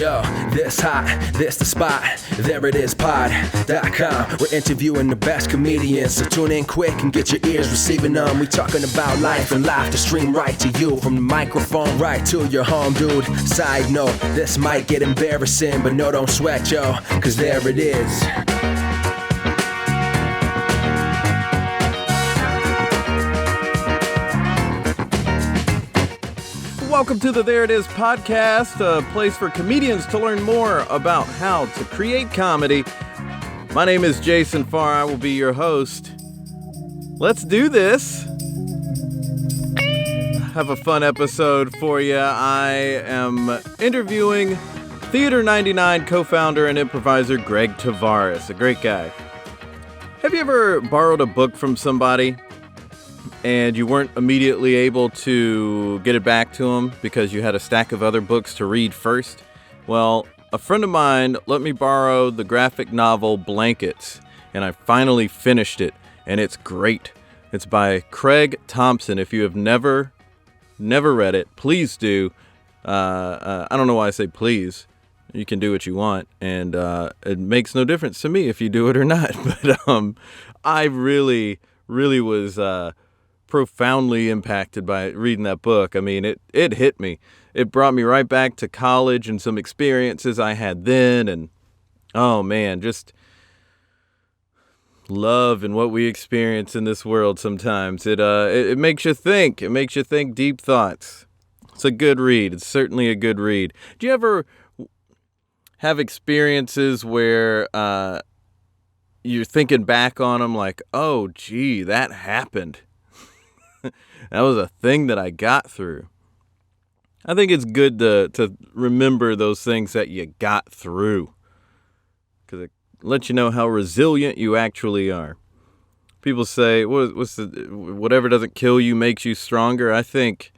Yo, this hot, this the spot, there it is pod.com. We're interviewing the best comedians, so tune in quick and get your ears receiving them. We talking about life and life to stream right to you, from the microphone right to your home, dude. Side note, this might get embarrassing, but no, don't sweat, yo, cause there it is. Welcome to the There It Is podcast, a place for comedians to learn more about how to create comedy. My name is Jason Farr. I will be your host. Let's do this. Have a fun episode for you. I am interviewing Theater 99 co-founder and improviser Greg Tavares, a great guy. Have you ever borrowed a book from somebody and you weren't immediately able to get it back to them because you had a stack of other books to read first? Well, a friend of mine let me borrow the graphic novel Blankets, and I finally finished it, and it's great. It's by Craig Thompson. If you have never read it, please do. I don't know why I say please. You can do what you want, and it makes no difference to me if you do it or not. But I really was profoundly impacted by reading that book. I mean, it hit me. It brought me right back to college and some experiences I had then, and oh man, just love and what we experience in this world sometimes. It makes you think. It makes you think deep thoughts. It's a good read. It's certainly a good read. Do you ever have experiences where you're thinking back on them like, oh, gee, that happened? That was a thing that I got through. I think it's good to remember those things that you got through, because it lets you know how resilient you actually are. People say, whatever doesn't kill you makes you stronger. I think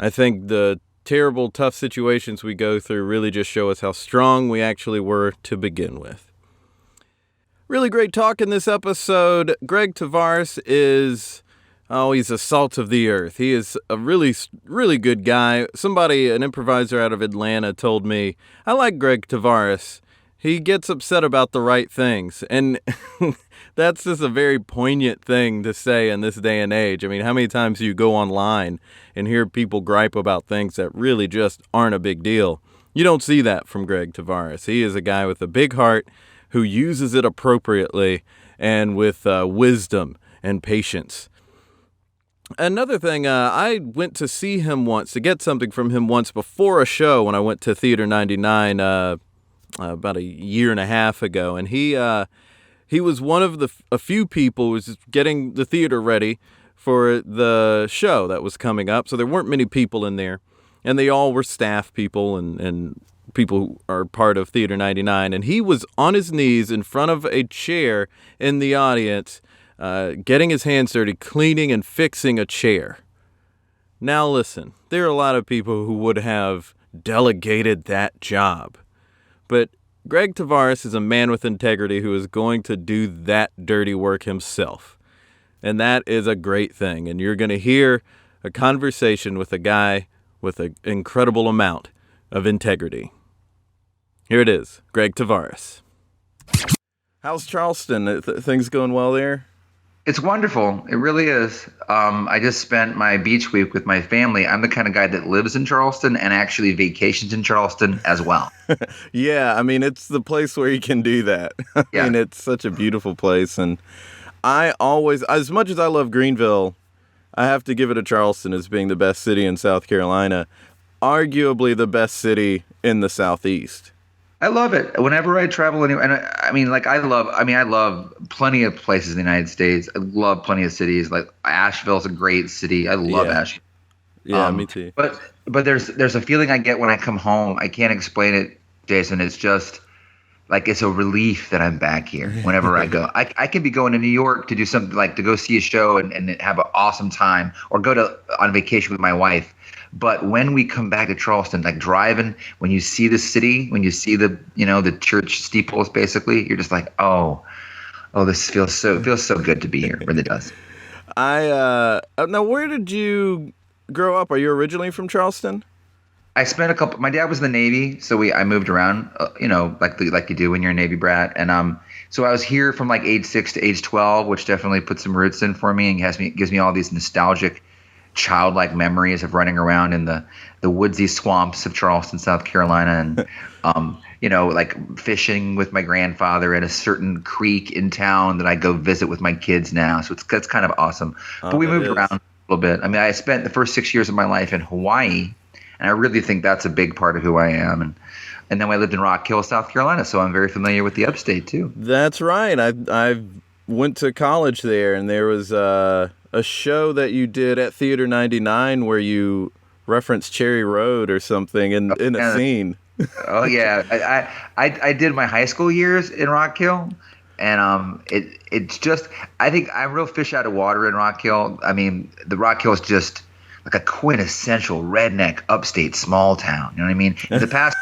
the terrible, tough situations we go through really just show us how strong we actually were to begin with. Really great talk in this episode. Greg Tavares is... he's a salt of the earth. He is a really, really good guy. An improviser out of Atlanta told me, I like Greg Tavares. He gets upset about the right things. And that's just a very poignant thing to say in this day and age. I mean, how many times do you go online and hear people gripe about things that really just aren't a big deal? You don't see that from Greg Tavares. He is a guy with a big heart who uses it appropriately and with wisdom and patience. Another thing, I went to see him once, to get something from him once before a show when I went to Theater 99 about a year and a half ago. And he was one of a few people who was getting the theater ready for the show that was coming up. So there weren't many people in there. And they all were staff people and people who are part of Theater 99. And he was on his knees in front of a chair in the audience, getting his hands dirty, cleaning and fixing a chair. Now listen, there are a lot of people who would have delegated that job. But Greg Tavares is a man with integrity who is going to do that dirty work himself. And that is a great thing. And you're going to hear a conversation with a guy with an incredible amount of integrity. Here it is, Greg Tavares. How's Charleston? Things going well there? It's wonderful. It really is. I just spent my beach week with my family. I'm the kind of guy that lives in Charleston and actually vacations in Charleston as well. Yeah, I mean, it's the place where you can do that. I mean, it's such a beautiful place. And I always, as much as I love Greenville, I have to give it to Charleston as being the best city in South Carolina, arguably the best city in the Southeast. I love it. Whenever I travel anywhere, and I love plenty of places in the United States. I love plenty of cities. Like Asheville's a great city. I love Asheville. Yeah, me too. But there's a feeling I get when I come home. I can't explain it, Jason. It's just like it's a relief that I'm back here whenever I go. I could be going to New York to do something, like to go see a show and have an awesome time, or go on vacation with my wife. But when we come back to Charleston, like driving, when you see the city, when you see the church steeples, basically, you're just like, oh, this feels so good to be here. It really does. Now, where did you grow up? Are you originally from Charleston? I spent a couple. My dad was in the Navy, so I moved around, like you do when you're a Navy brat. And so I was here from like age 6 to age 12, which definitely put some roots in for me and gives me all these nostalgic, childlike memories of running around in the woodsy swamps of Charleston, South Carolina, and like fishing with my grandfather at a certain creek in town that I go visit with my kids now. So that's kind of awesome. But we moved around a little bit. I mean, I spent the first 6 years of my life in Hawaii. And I really think that's a big part of who I am. And then I lived in Rock Hill, South Carolina, so I'm very familiar with the upstate too. That's right. I went to college there, and there was a show that you did at Theater 99 where you referenced Cherry Road or something in a scene. Oh yeah, I did my high school years in Rock Hill, and it's just, I think I'm real fish out of water in Rock Hill. I mean, the Rock Hill is just like a quintessential redneck upstate small town. You know what I mean? The past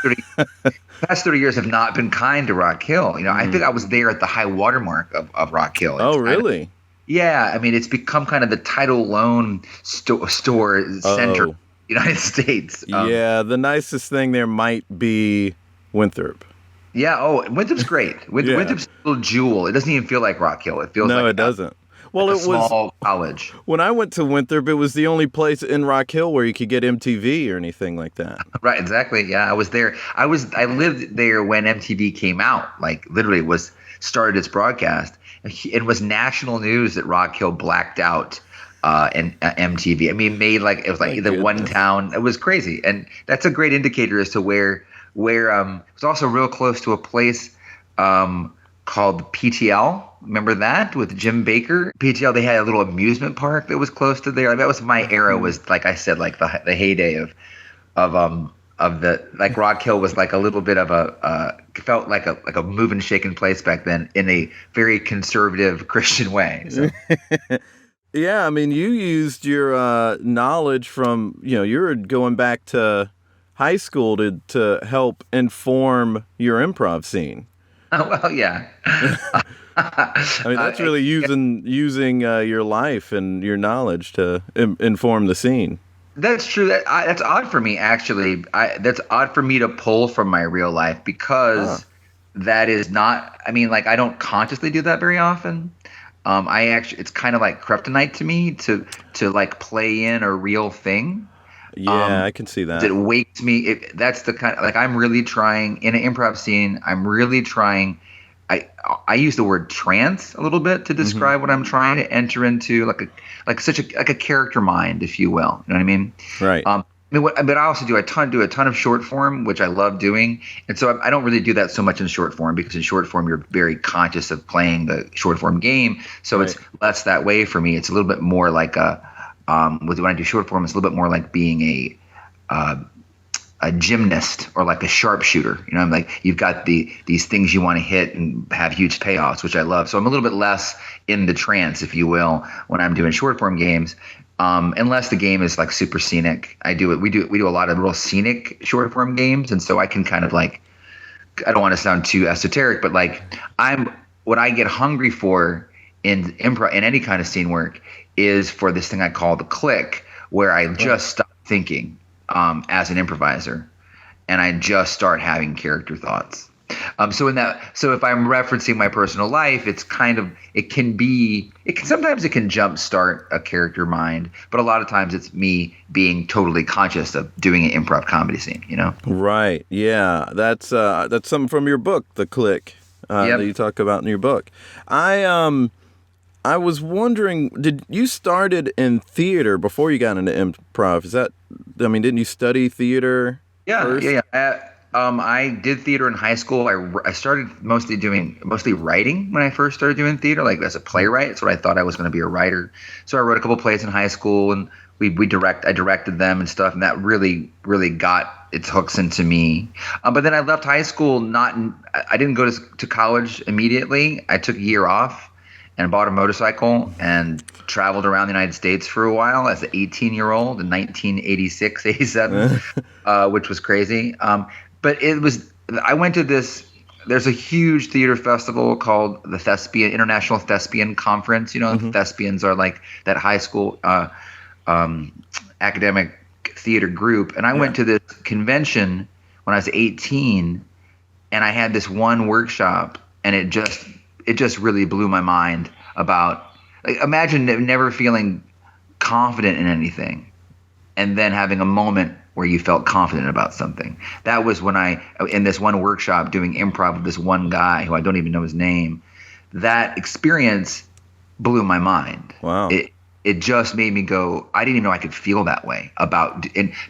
30 years have not been kind to Rock Hill. I think I was there at the high watermark of Rock Hill. Oh, really? Yeah. I mean, it's become kind of the title loan store center of the United States. Yeah. The nicest thing there might be Winthrop. Yeah. Oh, Winthrop's great. Winthrop's a little jewel. It doesn't even feel like Rock Hill. It feels like it doesn't. Well, like it was small college. When I went to Winthrop, it was the only place in Rock Hill where you could get MTV or anything like that. Right, exactly. Yeah, I was there. I lived there when MTV came out. Like literally started its broadcast. It was national news that Rock Hill blacked out and MTV. I mean, made like it was like the one town. It was crazy, and that's a great indicator as to where it was also real close to a place called PTL. Remember that with Jim Baker? PTL, they had a little amusement park that was close to there. That was my era. Was like I said, like the heyday of the like Rock Hill was like a little bit of felt like a move and shaken place back then in a very conservative Christian way. So. Yeah, I mean, you used your knowledge from you were going back to high school to help inform your improv scene. Oh, well, yeah. I mean, that's really using your life and your knowledge to inform the scene. That's true. That's odd for me, actually. That's odd for me to pull from my real life because that is not. I mean, like I don't consciously do that very often. It's kind of like kryptonite to me to like play in a real thing. Yeah, I can see that. It wakes me. That's the kind of, like I'm really trying in an improv scene. I'm really trying. I use the word trance a little bit to describe what I'm trying to enter into, like a character mind, if you will. You know what I mean? Right. But I also do a ton of short form, which I love doing, and so I don't really do that so much in short form because in short form you're very conscious of playing the short form game, so It's less that way for me. It's a little bit more like when I do short form, it's a little bit more like being a gymnast or like a sharpshooter. I'm like, you've got these things you want to hit and have huge payoffs, which I love. So I'm a little bit less in the trance, if you will, when I'm doing short form games. Unless the game is like super scenic. We do a lot of real scenic short form games. And so I can kind of like, I don't want to sound too esoteric, but like what I get hungry for in improv, in any kind of scene work, is for this thing I call the click, where I just stop thinking as an improviser, and I just start having character thoughts. So if I'm referencing my personal life, it's kind of sometimes it can jumpstart a character mind, but a lot of times it's me being totally conscious of doing an improv comedy scene. Right? Yeah, that's something from your book, The Click, that you talk about in your book. I was wondering, did you started in theater before you got into improv? Didn't you study theater? First? Yeah. I did theater in high school. I started mostly writing when I first started doing theater, like as a playwright. That's what I thought I was going to be, a writer. So I wrote a couple plays in high school, and I directed them and stuff, and that really, really got its hooks into me. But then I left high school. I didn't go to college immediately. I took a year off and bought a motorcycle and traveled around the United States for a while as an 18-year-old in 1986, 87, which was crazy. But I went to there's a huge theater festival called the International Thespian Conference. The thespians are like that high school academic theater group, and I went to this convention when I was 18, and I had this one workshop, and it just really blew my mind about, like, imagine never feeling confident in anything, and then having a moment where you felt confident about something. That was when in this one workshop doing improv with this one guy who I don't even know his name. That experience blew my mind. Wow. It just made me go, I didn't even know I could feel that way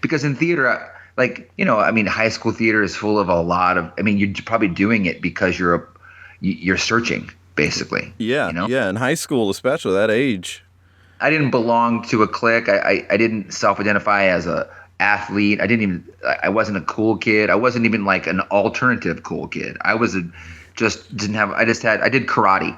because in theater, like, high school theater is full of a lot of, you're probably doing it because you're searching, basically. Yeah. Yeah. In high school, especially that age. I didn't belong to a clique. I didn't self-identify as a athlete. I wasn't a cool kid. I wasn't even like an alternative cool kid. I did karate.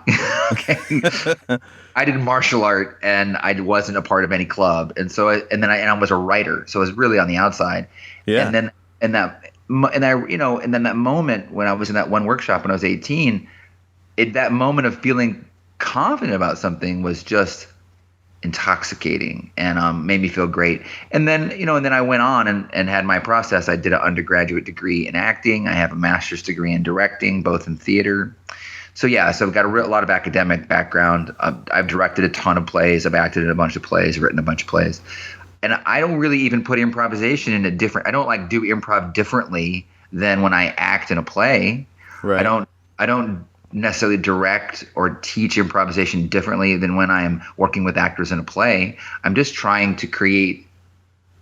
Okay. I did martial art, and I wasn't a part of any club. And so, I was a writer. So I was really on the outside. Yeah. And that moment when I was in that one workshop when I was 18, that moment of feeling confident about something was just intoxicating and made me feel great. And then I went on and had my process. I did an undergraduate degree in acting. I have a master's degree in directing, both in theater. So I've got a lot of academic background. I've directed a ton of plays. I've acted in a bunch of plays, written a bunch of plays. And I don't really even put improvisation in I don't like do improv differently than when I act in a play. Right. I don't necessarily direct or teach improvisation differently than when I'm working with actors in a play. I'm just trying to create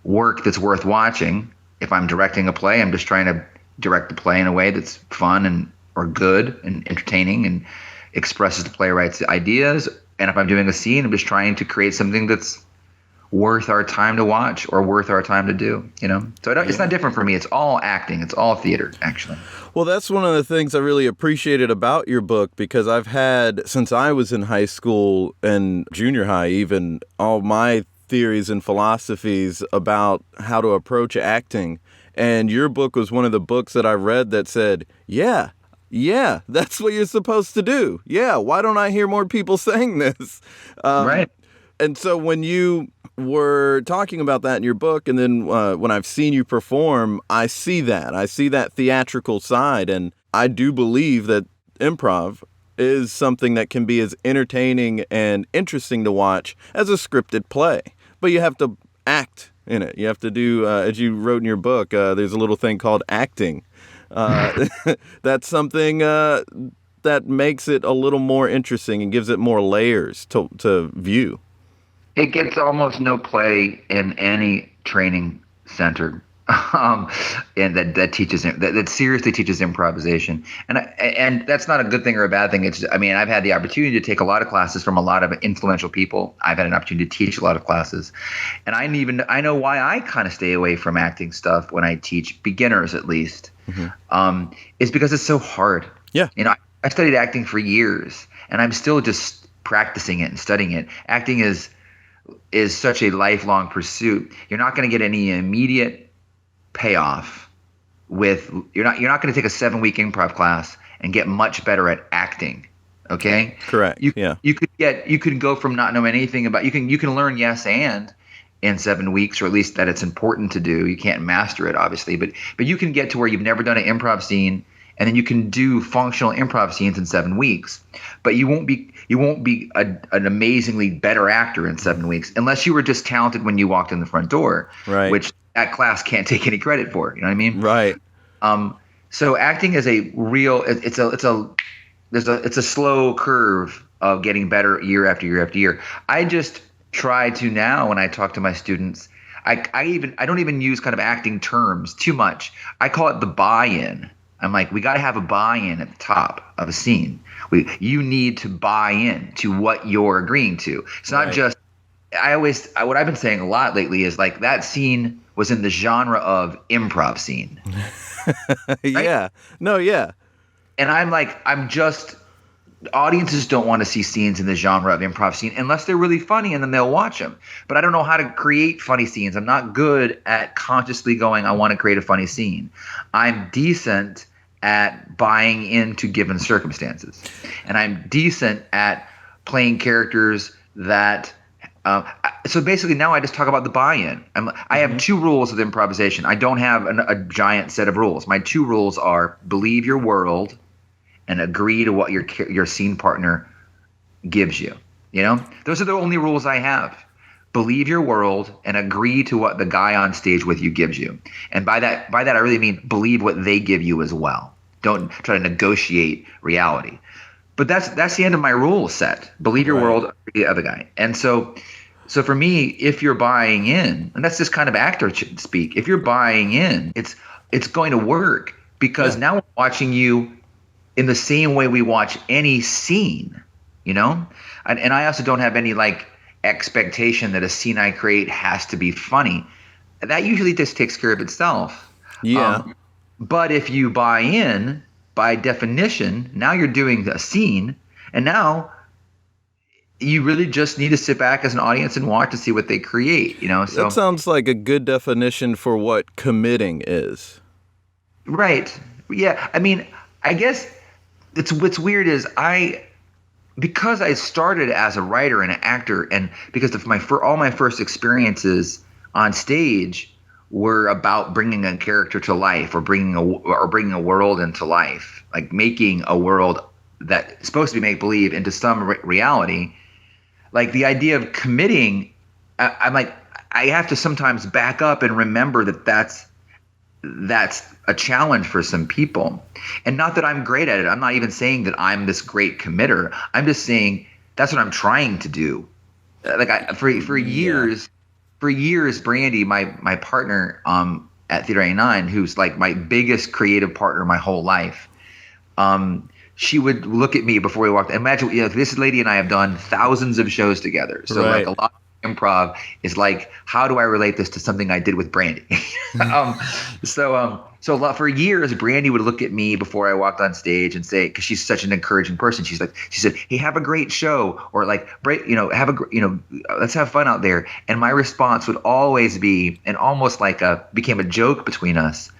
work that's worth watching. If I'm directing a play, I'm just trying to direct the play in a way that's fun or good and entertaining and expresses the playwright's ideas. And if I'm doing a scene, I'm just trying to create something that's worth our time to watch or worth our time to do, So it's not different for me. It's all acting. It's all theater, actually. Well, that's one of the things I really appreciated about your book, because I've had, since I was in high school and junior high, even, all my theories and philosophies about how to approach acting. And your book was one of the books that I read that said, yeah, that's what you're supposed to do. Yeah, why don't I hear more people saying this? Right. And so when you were talking about that in your book, and then when I've seen you perform, I see that theatrical side. And I do believe that improv is something that can be as entertaining and interesting to watch as a scripted play. But you have to act in it. You have to do, as you wrote in your book, there's a little thing called acting. That's something that makes it a little more interesting and gives it more layers to view. It gets almost no play in any training center, and that teaches that seriously teaches improvisation. And that's not a good thing or a bad thing. I've had the opportunity to take a lot of classes from a lot of influential people. I've had an opportunity to teach a lot of classes, and I know why I kind of stay away from acting stuff when I teach beginners, at least. Mm-hmm. Is because it's so hard. Yeah. I studied acting for years, and I'm still just practicing it and studying it. Acting is such a lifelong pursuit. You're not going to get any immediate payoff you're not going to take a 7-week improv class and get much better at acting. Okay? Correct. You could go from not knowing anything about, you can learn yes and in 7 weeks, or at least that it's important to do. You can't master it, obviously, but you can get to where you've never done an improv scene, and then you can do functional improv scenes in 7 weeks. But you won't be an amazingly better actor in 7 weeks unless you were just talented when you walked in the front door, right? Which that class can't take any credit for. You know what I mean? Right. So acting is a real. It's a slow curve of getting better year after year after year. I just try to now, when I talk to my students, I don't even use kind of acting terms too much. I call it the buy-in. I'm like, we got to have a buy-in at the top of a scene. You need to buy in to what you're agreeing to. It's not just. What I've been saying a lot lately is like that scene was in the genre of improv scene. Yeah. No. Yeah. And audiences don't want to see scenes in the genre of improv scene unless they're really funny, and then they'll watch them. But I don't know how to create funny scenes. I'm not good at consciously going, I want to create a funny scene. I'm decent at buying into given circumstances. And I'm decent at playing characters that So basically, now I just talk about the buy-in. I have two rules of improvisation. I don't have a giant set of rules. My two rules are believe your world and agree to what your scene partner gives you. You know, those are the only rules I have. Believe your world and agree to what the guy on stage with you gives you. And by that, I really mean believe what they give you as well. Don't try to negotiate reality. But that's the end of my rule set. Believe your world, agree the other guy. And so for me, if you're buying in, and that's just kind of actor speak, if you're buying in, it's going to work because now we're watching you in the same way we watch any scene, you know? And I also don't have any like expectation that a scene I create has to be funny. That usually just takes care of itself. Yeah. But if you buy in, by definition, now you're doing a scene, and now you really just need to sit back as an audience and watch to see what they create, you know? So that sounds like a good definition for what committing is. Right. Yeah. I mean, I guess what's weird is because I started as a writer and an actor, and because of all my first experiences on stage were about bringing a character to life or bringing a world into life, like making a world that's supposed to be make believe into some reality. Like the idea of committing, I'm like, I have to sometimes back up and remember that's a challenge for some people. And not that I'm great at it. I'm not even saying that I'm this great committer. I'm just saying that's what I'm trying to do. Like for years, Brandy, my partner at Theater 89, who's like my biggest creative partner my whole life, she would look at me before we walked. Imagine, this lady and I have done thousands of shows together. So like a lot of improv is like, how do I relate this to something I did with Brandy? So a lot for years, Brandy would look at me before I walked on stage and say, because she's such an encouraging person, she said, "Hey, have a great show," or like, let's have fun out there. And my response would always be, and almost like became a joke between us.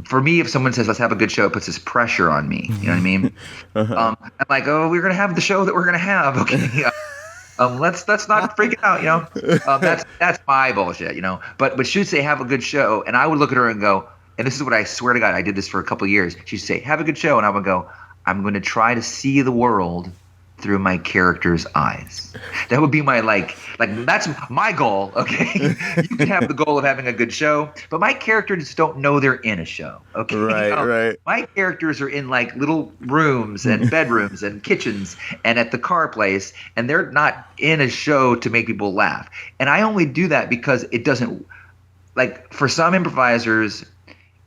For me, if someone says, "Let's have a good show," it puts this pressure on me. You know what I mean? I'm like, "Oh, we're gonna have the show that we're gonna have." Okay. Let's not freak it out, you know. That's my bullshit, you know. But she'd say, "Have a good show," and I would look at her and go, and this is what I swear to God, I did this for a couple of years. She'd say, "Have a good show," and I would go, "I'm going to try to see the world through my character's eyes." That would be my like that's my goal. Okay, you can have the goal of having a good show, but my characters don't know they're in a show. Okay, right. My characters are in like little rooms and bedrooms and kitchens and at the car place, and they're not in a show to make people laugh. And I only do that because it doesn't, like, for some improvisers,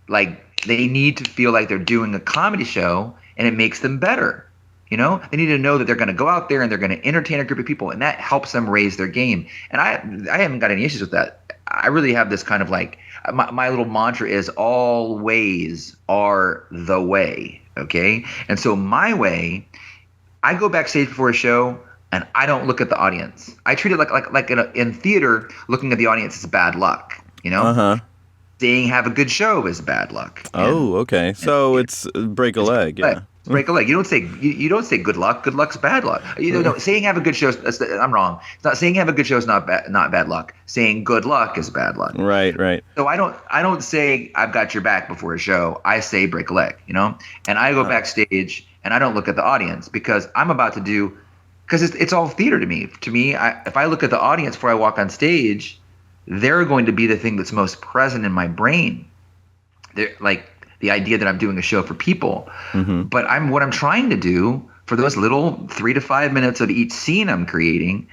like they need to feel like they're doing a comedy show, and it makes them better. You know, they need to know that they're going to go out there and they're going to entertain a group of people, and that helps them raise their game. And I haven't got any issues with that. I really have this kind of like, my little mantra is all ways are the way. Okay. And so my way, I go backstage before a show and I don't look at the audience. I treat it like in theater, looking at the audience is bad luck, you know? Saying have a good show is bad luck. Okay. So it's break a leg. Yeah. Break a leg. You don't say good luck. Good luck's bad luck. No, saying have a good show. I'm wrong. It's not saying have a good show is not bad luck. Saying good luck is bad luck. Right. So I don't say I've got your back before a show. I say break a leg. You know, and I go backstage and I don't look at the audience because I'm about to do, because it's all theater to me. To me, if I look at the audience before I walk on stage, they're going to be the thing that's most present in my brain. They're like the idea that I'm doing a show for people. But what I'm trying to do for those little 3 to 5 minutes of each scene I'm creating,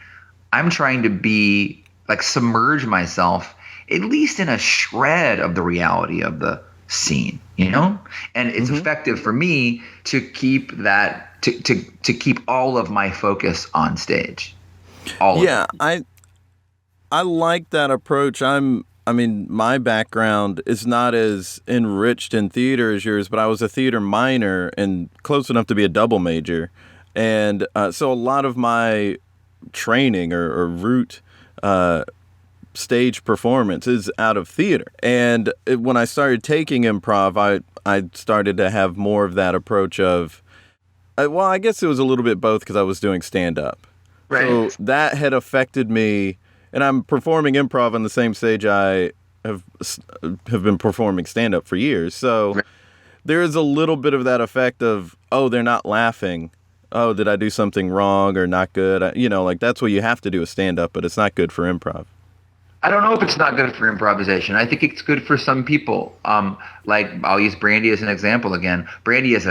I'm trying to be like submerge myself at least in a shred of the reality of the scene, you know? And it's effective for me to keep that, to keep all of my focus on stage. I like that approach. I mean, my background is not as enriched in theater as yours, but I was a theater minor and close enough to be a double major. And so a lot of my training or root stage performance is out of theater. And when I started taking improv, I started to have more of that approach of, well, I guess it was a little bit both because I was doing stand-up. Right. So that had affected me, and I'm performing improv on the same stage I have been performing stand-up for years. So Right. there is a little bit of that effect of, oh, they're not laughing. Oh, did I do something wrong or not good? Like that's what you have to do with stand-up, but it's not good for improv. I don't know if it's not good for improvisation. I think it's good for some people. Like I'll use Brandy as an example again. Brandy is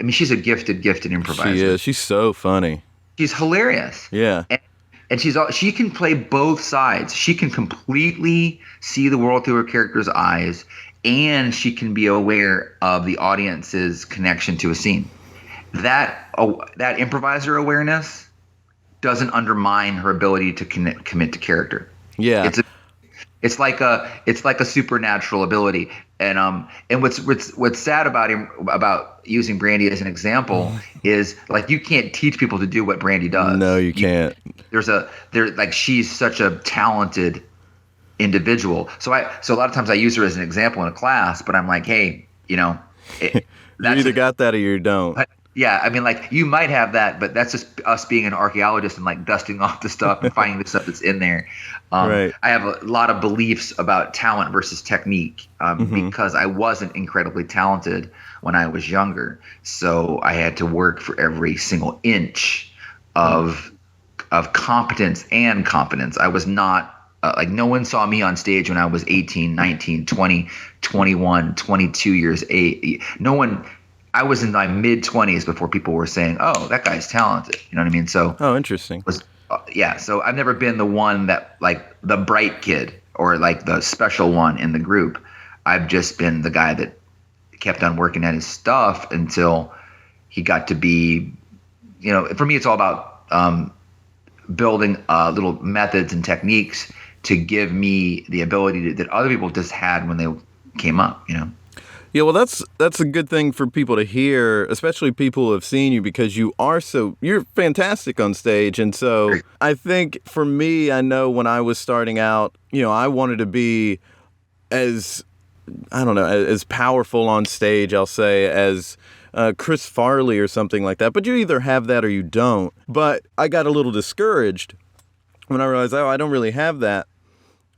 she's a gifted improviser. She is. She's so funny. She's hilarious. Yeah. And she can play both sides. She can completely see the world through her character's eyes, and she can be aware of the audience's connection to a scene. That improviser awareness doesn't undermine her ability to commit to character. Yeah. It's like a supernatural ability. And what's sad about using Brandy as an example is like you can't teach people to do what Brandy does. No, you can't. She's such a talented individual. So a lot of times I use her as an example in a class, but I'm like, hey, you either got that or you don't. Yeah, I mean, like you might have that, but that's just us being an archaeologist and like dusting off the stuff and finding the stuff that's in there. Right. I have a lot of beliefs about talent versus technique because I wasn't incredibly talented when I was younger, so I had to work for every single inch of competence and competence. I was not like no one saw me on stage when I was 18, 19, 20, 21, 22 years age. No one. I was in my mid-20s before people were saying, "Oh, that guy's talented." You know what I mean? So, Interesting. So I've never been the one that like the bright kid or like the special one in the group. I've just been the guy that kept on working at his stuff until he got to be, for me, it's all about building little methods and techniques to give me the ability that other people just had when they came up. Yeah, well, that's a good thing for people to hear, especially people who have seen you, because you're fantastic on stage. And so I think for me, I know when I was starting out, I wanted to be as powerful on stage, I'll say, as Chris Farley or something like that. But you either have that or you don't. But I got a little discouraged when I realized, I don't really have that.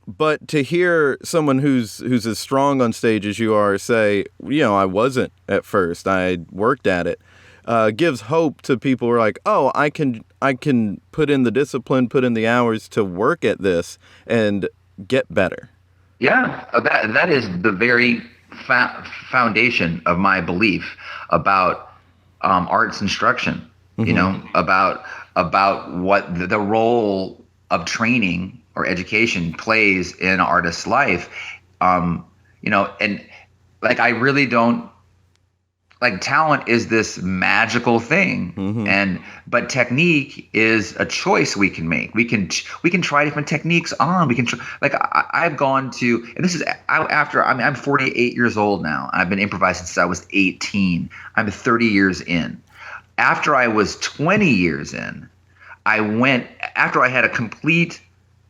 But to hear someone who's as strong on stage as you are say, I wasn't at first, I worked at it, gives hope to people who are like, oh, I can put in the discipline, put in the hours to work at this and get better. Yeah, that is the very foundation of my belief about arts instruction. About what the role of training or education plays in an artist's life, and like I really don't like talent is this magical thing, but technique is a choice we can make. We can try different techniques on. We can I've gone to, and this is after I'm 48 years old now. I've been improvising since I was 18. I'm 30 years in. After I was 20 years in, after I had a complete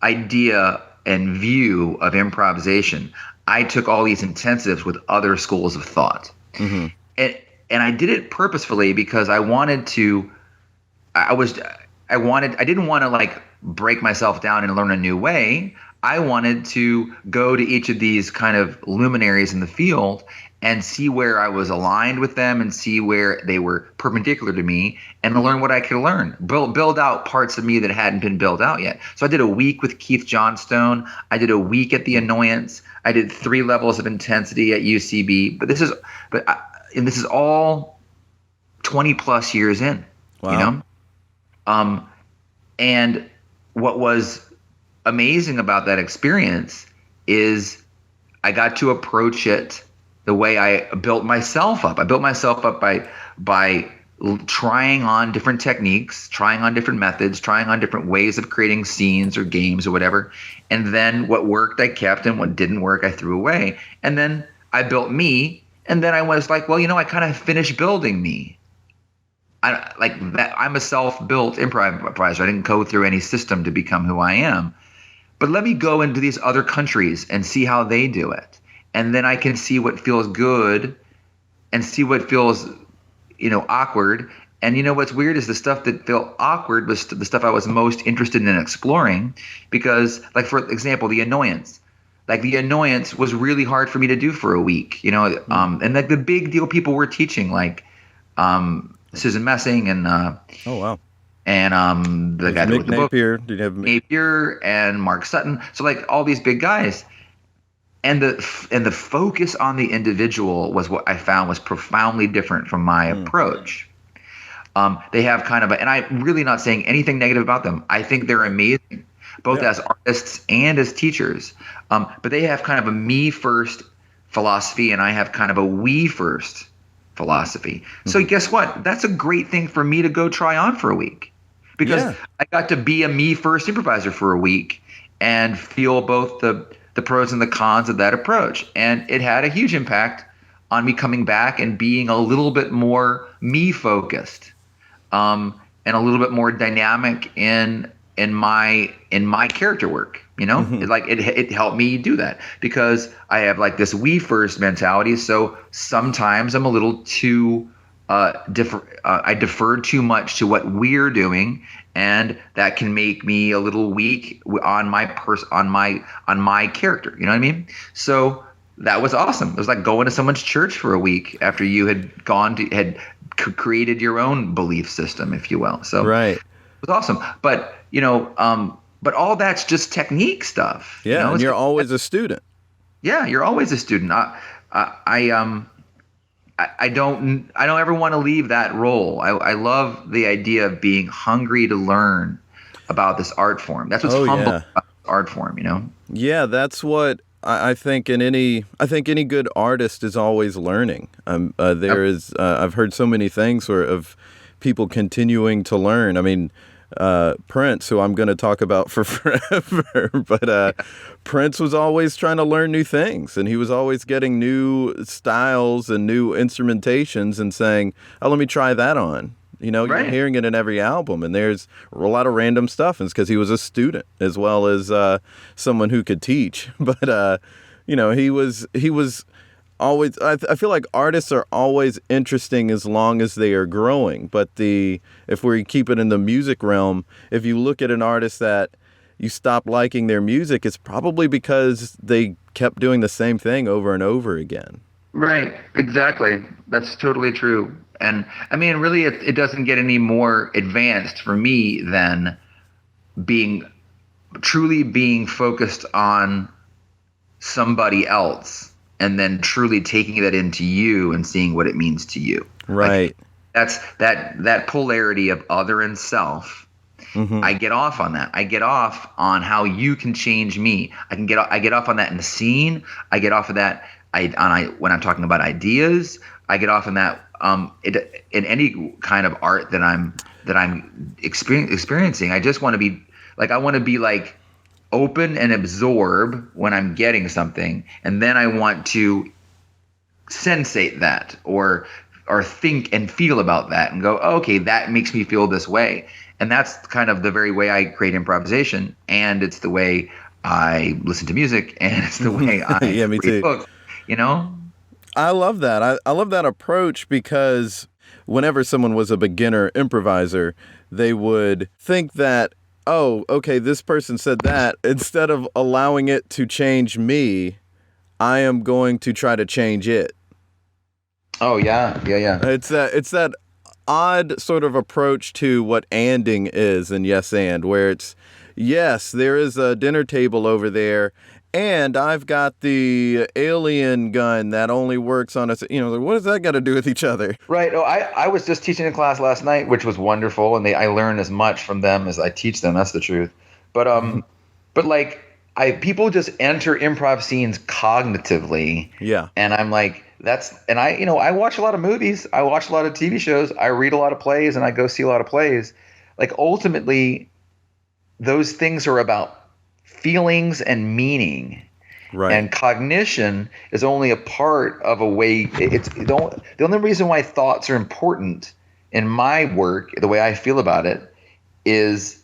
idea and view of improvisation, I took all these intensives with other schools of thought. And I did it purposefully because I wanted to, I didn't want to like break myself down and learn a new way. I wanted to go to each of these kind of luminaries in the field and see where I was aligned with them and see where they were perpendicular to me and to learn what I could learn, build out parts of me that hadn't been built out yet. So I did a week with Keith Johnstone. I did a week at The Annoyance. I did 3 levels of intensity at UCB, but this is all 20 plus years in, wow. And what was amazing about that experience is I got to approach it the way I built myself up. I built myself up by trying on different techniques, trying on different methods, trying on different ways of creating scenes or games or whatever. And then what worked, I kept, and what didn't work, I threw away. And then I built me. And then I was like, well, I kind of finished building me. I'm a self-built improviser. I didn't go through any system to become who I am. But let me go into these other countries and see how they do it. And then I can see what feels good and see what feels, awkward. And you know what's weird is the stuff that felt awkward was the stuff I was most interested in exploring, because, like, for example, the annoyance. Like, the annoyance was really hard for me to do for a week, you know. And like the big deal people were teaching, like Susan Messing and Oh wow. and the guy that wrote the book, Napier. Did you have Napier and Mark Sutton. So like all these big guys, and the focus on the individual was what I found was profoundly different from my approach. They have kind of and I'm really not saying anything negative about them. I think they're amazing, both as artists and as teachers. But they have kind of a me first philosophy, and I have kind of a we first philosophy. So guess what? That's a great thing for me to go try on for a week, because I got to be a me first improviser for a week and feel both the pros and the cons of that approach. And it had a huge impact on me coming back and being a little bit more me focused, and a little bit more dynamic in my character work. You know, it helped me do that, because I have like this we first mentality. So sometimes I'm a little too I defer too much to what we're doing, and that can make me a little weak on my character. You know what I mean? So that was awesome. It was like going to someone's church for a week after you had created your own belief system, if you will. So it was awesome. But you know, but all that's just technique stuff. Yeah, you know? And you're always a student. Yeah, you're always a student. I don't ever want to leave that role. I love the idea of being hungry to learn about this art form. That's what's humble about art form, you know? Yeah, that's what I think any good artist is always learning. I've heard so many things of people continuing to learn. I mean, Prince, who I'm going to talk about for forever, but Prince was always trying to learn new things, and he was always getting new styles and new instrumentations and saying, oh, let me try that on. You know, you're hearing it in every album, and there's a lot of random stuff, and it's because he was a student as well as someone who could teach. But, you know, he was always, I feel like artists are always interesting as long as they are growing. But if we keep it in the music realm, if you look at an artist that you stop liking their music, it's probably because they kept doing the same thing over and over again. Right. Exactly. That's totally true. And I mean, really, it doesn't get any more advanced for me than truly being focused on somebody else, and then truly taking that into you and seeing what it means to you. Right. Like, that's that polarity of other and self. I get off on that. I get off on how you can change me. I get off on that in the scene. I get off of that when I'm talking about ideas. I get off on that in any kind of art that I'm experiencing. I just want to be like open and absorb when I'm getting something, and then I want to sensate that or think and feel about that and go, oh, okay, that makes me feel this way. And that's kind of the very way I create improvisation, and it's the way I listen to music, and it's the way I read books, you know? I love that. I love that approach, because whenever someone was a beginner improviser, they would think that, oh, okay, this person said that. Instead of allowing it to change me, I am going to try to change it. Oh, yeah. It's that odd sort of approach to what anding is in Yes and, where it's, yes, there is a dinner table over there, and I've got the alien gun that only works on what does that got to do with each other? Right. Oh, I was just teaching a class last night, which was wonderful, and I learn as much from them as I teach them. That's the truth. But like people just enter improv scenes cognitively. Yeah. And I'm like, I watch a lot of movies. I watch a lot of TV shows. I read a lot of plays, and I go see a lot of plays. Like, ultimately, those things are about feelings and meaning. Right. And cognition is only a part of a way. It's the only reason why thoughts are important in my work, the way I feel about it, is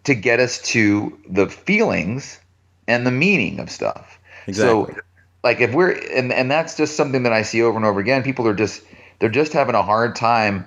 to get us to the feelings and the meaning of stuff. Exactly. So, like, if we're and that's just something that I see over and over again. People they're just having a hard time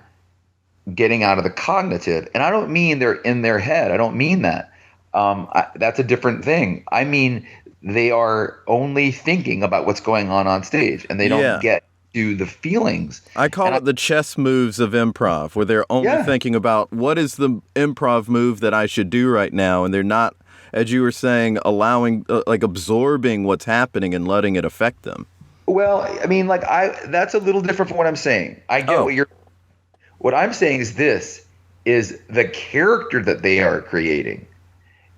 getting out of the cognitive. And I don't mean they're in their head. I don't mean that. That's a different thing. I mean, they are only thinking about what's going on stage, and they don't get to the feelings. I call it the chess moves of improv, where they're only thinking about what is the improv move that I should do right now, and they're not, as you were saying, allowing, like absorbing what's happening and letting it affect them. Well, I mean, like that's a little different from what I'm saying. I get what I'm saying is this is the character that they are creating.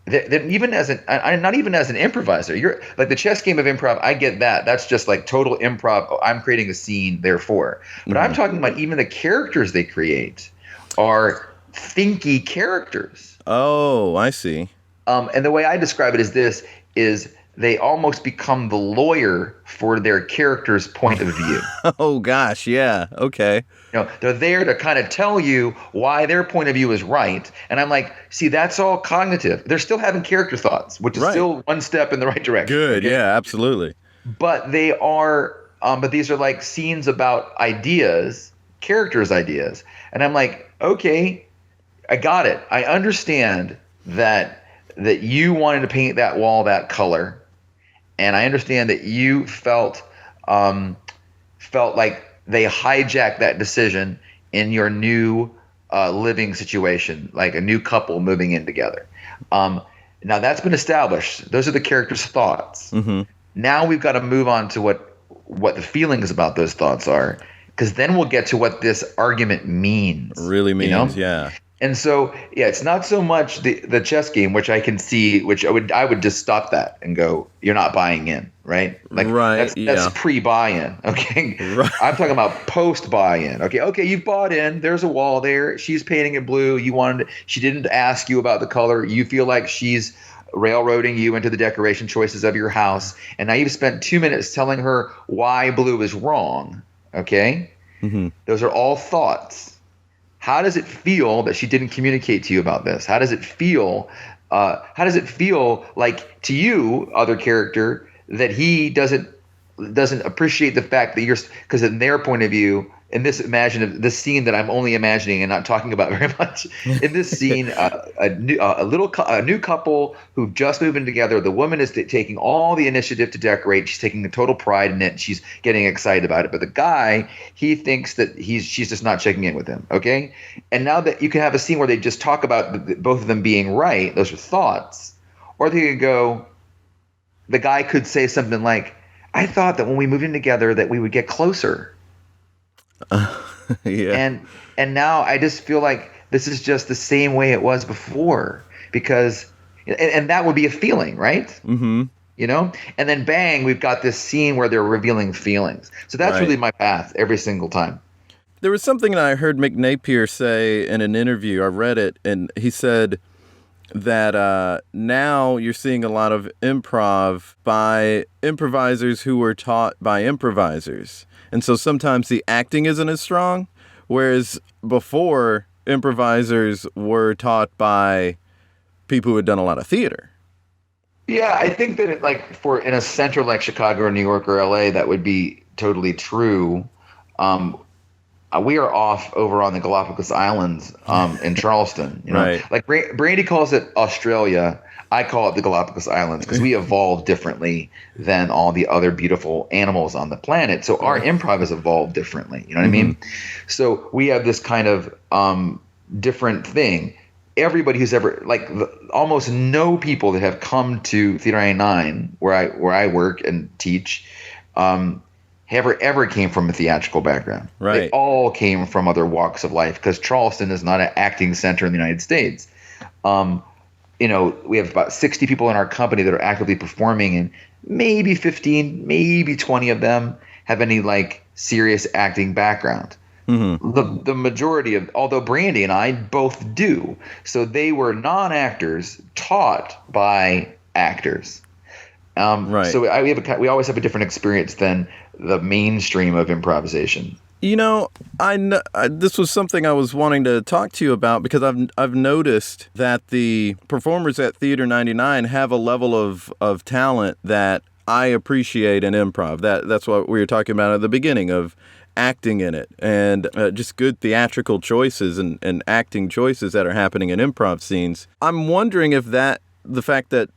That even as not even as an improviser, you're like the chess game of improv. I get that. That's just like total improv. Oh, I'm creating a scene, therefore. But I'm talking about even the characters they create are thinky characters. Oh, I see. And the way I describe it is they almost become the lawyer for their character's point of view. Oh gosh, yeah, okay. They're there to kind of tell you why their point of view is right. And I'm like, see, that's all cognitive. They're still having character thoughts, which is still one step in the right direction. Good, yeah, absolutely. But they are, but these are like scenes about ideas, characters' ideas. And I'm like, okay, I got it. I understand that you wanted to paint that wall that color. And I understand that you felt like they hijacked that decision in your new living situation, like a new couple moving in together. Now that's been established. Those are the characters' thoughts. Mm-hmm. Now we've got to move on to what the feelings about those thoughts are, because then we'll get to what this argument means. Really means, yeah. And so, it's not so much the chess game, which I can see, which I would just stop that and go, you're not buying in, right? Like that's pre-buy-in, okay? Right. I'm talking about post-buy-in. Okay, you've bought in. There's a wall there. She's painting it blue. She didn't ask you about the color. You feel like she's railroading you into the decoration choices of your house, and now you've spent 2 minutes telling her why blue is wrong. Okay, Those are all thoughts. How does it feel that she didn't communicate to you about this? How does it feel? Like to you, other character, that he doesn't appreciate the fact that because in their point of view, in this scene that I'm only imagining and not talking about very much, in this scene, a new couple who've just moved in together. The woman is taking all the initiative to decorate. She's taking a total pride in it. She's getting excited about it. But the guy, he thinks that she's just not checking in with him. Okay, and now that you can have a scene where they just talk about both of them being right. Those are thoughts, or they could go. The guy could say something like, "I thought that when we moved in together that we would get closer." Yeah. And now I just feel like this is just the same way it was before, because and that would be a feeling, right? Mm-hmm. And then bang, we've got this scene where they're revealing feelings. So that's really my path every single time. There was something that I heard Mick Napier say in an interview. I read it, and he said that now you're seeing a lot of improv by improvisers who were taught by improvisers. And so sometimes the acting isn't as strong, whereas before, improvisers were taught by people who had done a lot of theater. Yeah, I think that in a center like Chicago or New York or LA, that would be totally true. We are off over on the Galapagos Islands in Charleston. Right. Like Brandy calls it Australia. I call it the Galapagos Islands because we evolved differently than all the other beautiful animals on the planet. So our improv has evolved differently. You know what I mean? So we have this kind of different thing. Everybody who's ever almost no people that have come to Theater 99 where I work and teach ever came from a theatrical background. Right. They all came from other walks of life because Charleston is not an acting center in the United States. We have about 60 people in our company that are actively performing, and maybe 15, maybe 20 of them have any serious acting background. Mm-hmm. The majority of, although Brandy and I both do, so they were non-actors taught by actors. Right. So we always have a different experience than the mainstream of improvisation. This was something I was wanting to talk to you about because I've noticed that the performers at Theater 99 have a level of talent that I appreciate in improv. That's what we were talking about at the beginning of acting in it, and just good theatrical choices and acting choices that are happening in improv scenes. I'm wondering if the fact that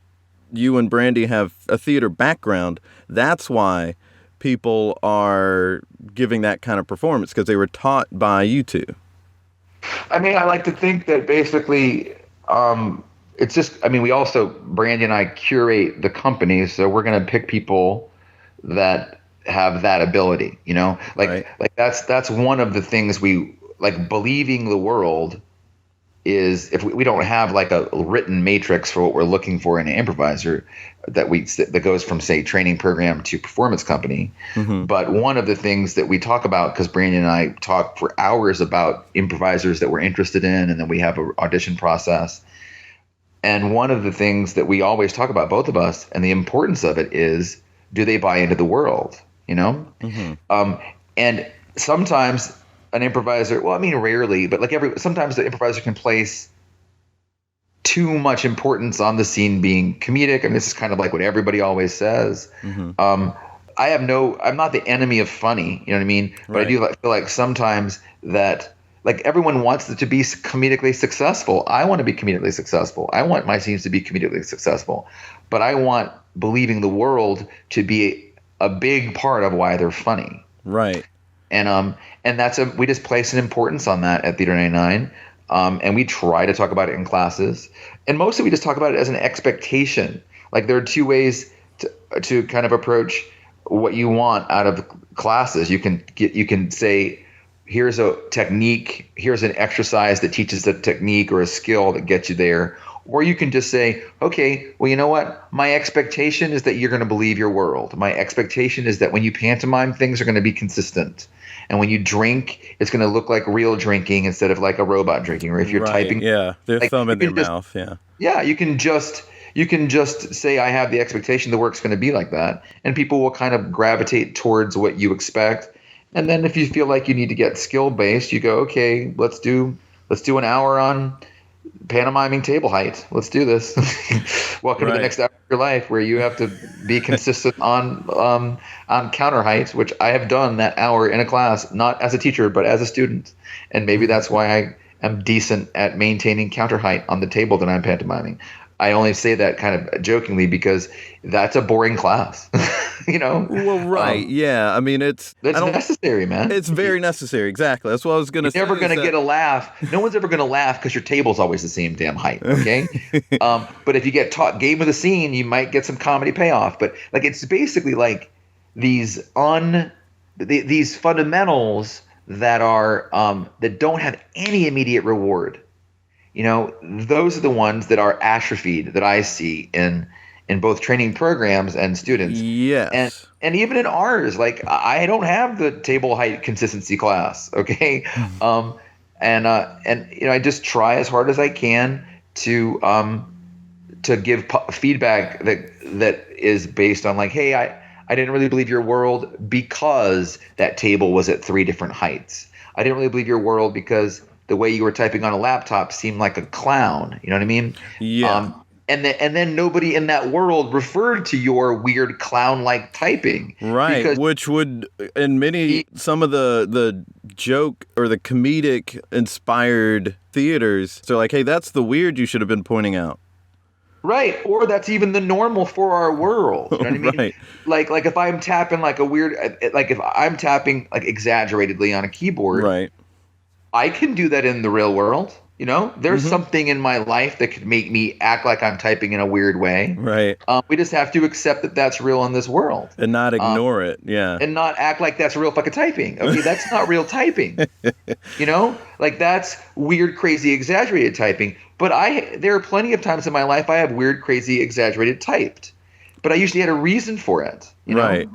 you and Brandy have a theater background, that's why people are giving that kind of performance, because they were taught by you two. I mean, I like to think that basically, it's just, I mean, Brandy and I curate the company, so we're going to pick people that have that ability, like that's one of the things we like. Believing the world is, if we don't have like a written matrix for what we're looking for in an improviser that goes from, say, training program to performance company. Mm-hmm. But one of the things that we talk about, because Brandon and I talk for hours about improvisers that we're interested in, and then we have an audition process. And one of the things that we always talk about, both of us, and the importance of it is, do they buy into the world? Mm-hmm. And sometimes an improviser, well, I mean, rarely, but sometimes the improviser can place too much importance on the scene being comedic. I mean, this is kind of like what everybody always says. Mm-hmm. I'm not the enemy of funny, you know what I mean? But right. I do feel like sometimes that, like, everyone wants it to be comedically successful. I want to be comedically successful. I want my scenes to be comedically successful, but I want believing the world to be a big part of why they're funny. Right. And we just place an importance on that at Theater 99. And we try to talk about it in classes, and mostly we just talk about it as an expectation. Like, there are two ways to kind of approach what you want out of classes. You can say, here's a technique, here's an exercise that teaches a technique or a skill that gets you there. Or you can just say, okay, well, you know what? My expectation is that you're going to believe your world. My expectation is that when you pantomime, things are going to be consistent. And when you drink, it's going to look like real drinking instead of like a robot drinking. Or if you're typing, their thumb in their mouth, you can just say, I have the expectation the work's going to be like that, and people will kind of gravitate towards what you expect. And then if you feel like you need to get skill based, you go, okay, let's do an hour on pantomiming table height. Let's do this. Welcome to the next hour of your life, where you have to be consistent on counter height, which I have done that hour in a class, not as a teacher, but as a student. And maybe that's why I am decent at maintaining counter height on the table that I'm pantomiming. I only say that kind of jokingly because that's a boring class, Well, right. I mean, it's necessary, man. It's very necessary. Exactly. That's what I was going to say. You're never going to get a laugh. No one's ever going to laugh because your table's always the same damn height. Okay. But if you get taught game of the scene, you might get some comedy payoff. But like, it's basically like these fundamentals that are that don't have any immediate reward. Those are the ones that are atrophied that I see in both training programs and students. Yes. And even in ours, like, I don't have the table height consistency class. Okay. I just try as hard as I can to give feedback that is based on, like, hey, I didn't really believe your world because that table was at 3 different heights. I didn't really believe your world because the way you were typing on a laptop seemed like a clown. You know what I mean? Yeah. And then nobody in that world referred to your weird clown-like typing. Right, which would, in some of the joke or the comedic inspired theaters, they're like, hey, that's the weird you should have been pointing out. Right, or that's even the normal for our world. You know what I mean? Right. Like if I'm tapping like a weird, like if I'm tapping like exaggeratedly on a keyboard, right, I can do that in the real world. There's something in my life that could make me act like I'm typing in a weird way. Right. We just have to accept that that's real in this world. And not ignore it. Yeah. And not act like that's real fucking typing. Okay, that's not real typing. Like, that's weird, crazy, exaggerated typing. But there are plenty of times in my life I have weird, crazy, exaggerated typed. But I usually had a reason for it. Right.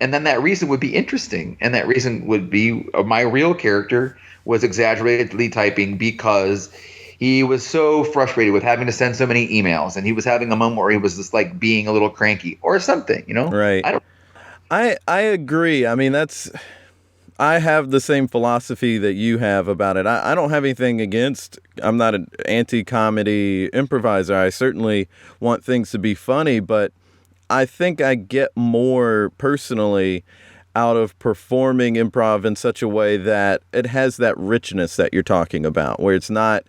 And then that reason would be interesting. And that reason would be my real character was exaggeratedly typing because he was so frustrated with having to send so many emails, and he was having a moment where he was just like being a little cranky or something, Right. I agree. I mean, I have the same philosophy that you have about it. I don't have anything against, I'm not an anti-comedy improviser. I certainly want things to be funny, but I think I get more personally out of performing improv in such a way that it has that richness that you're talking about, where it's not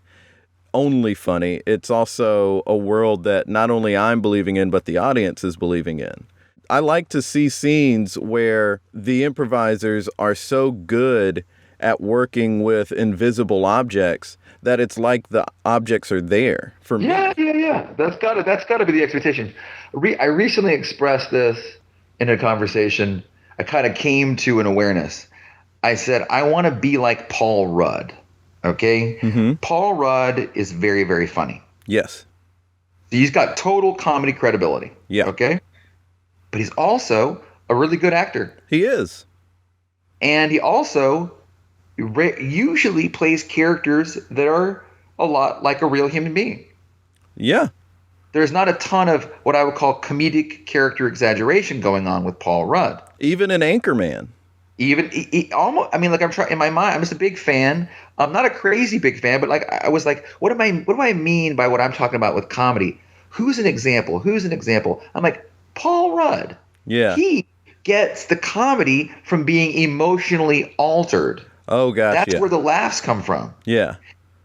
only funny, it's also a world that not only I'm believing in, but the audience is believing in. I like to see scenes where the improvisers are so good at working with invisible objects that it's like the objects are there for me. Yeah. That's gotta be the expectation. I recently expressed this in a conversation. I kind of came to an awareness. I said, I want to be like Paul Rudd. Okay? Mm-hmm. Paul Rudd is very, very funny. Yes. He's got total comedy credibility. Yeah. Okay? But he's also a really good actor. He is. And he also usually plays characters that are a lot like a real human being. Yeah. There's not a ton of what I would call comedic character exaggeration going on with Paul Rudd. Even in Anchorman. Almost. I mean, like I'm trying in my mind. I'm just a big fan. I'm not a crazy big fan, but like I was like, what do I mean by what I'm talking about with comedy? Who's an example? I'm like Paul Rudd. Yeah. He gets the comedy from being emotionally altered. Oh gosh. That's where the laughs come from. Yeah.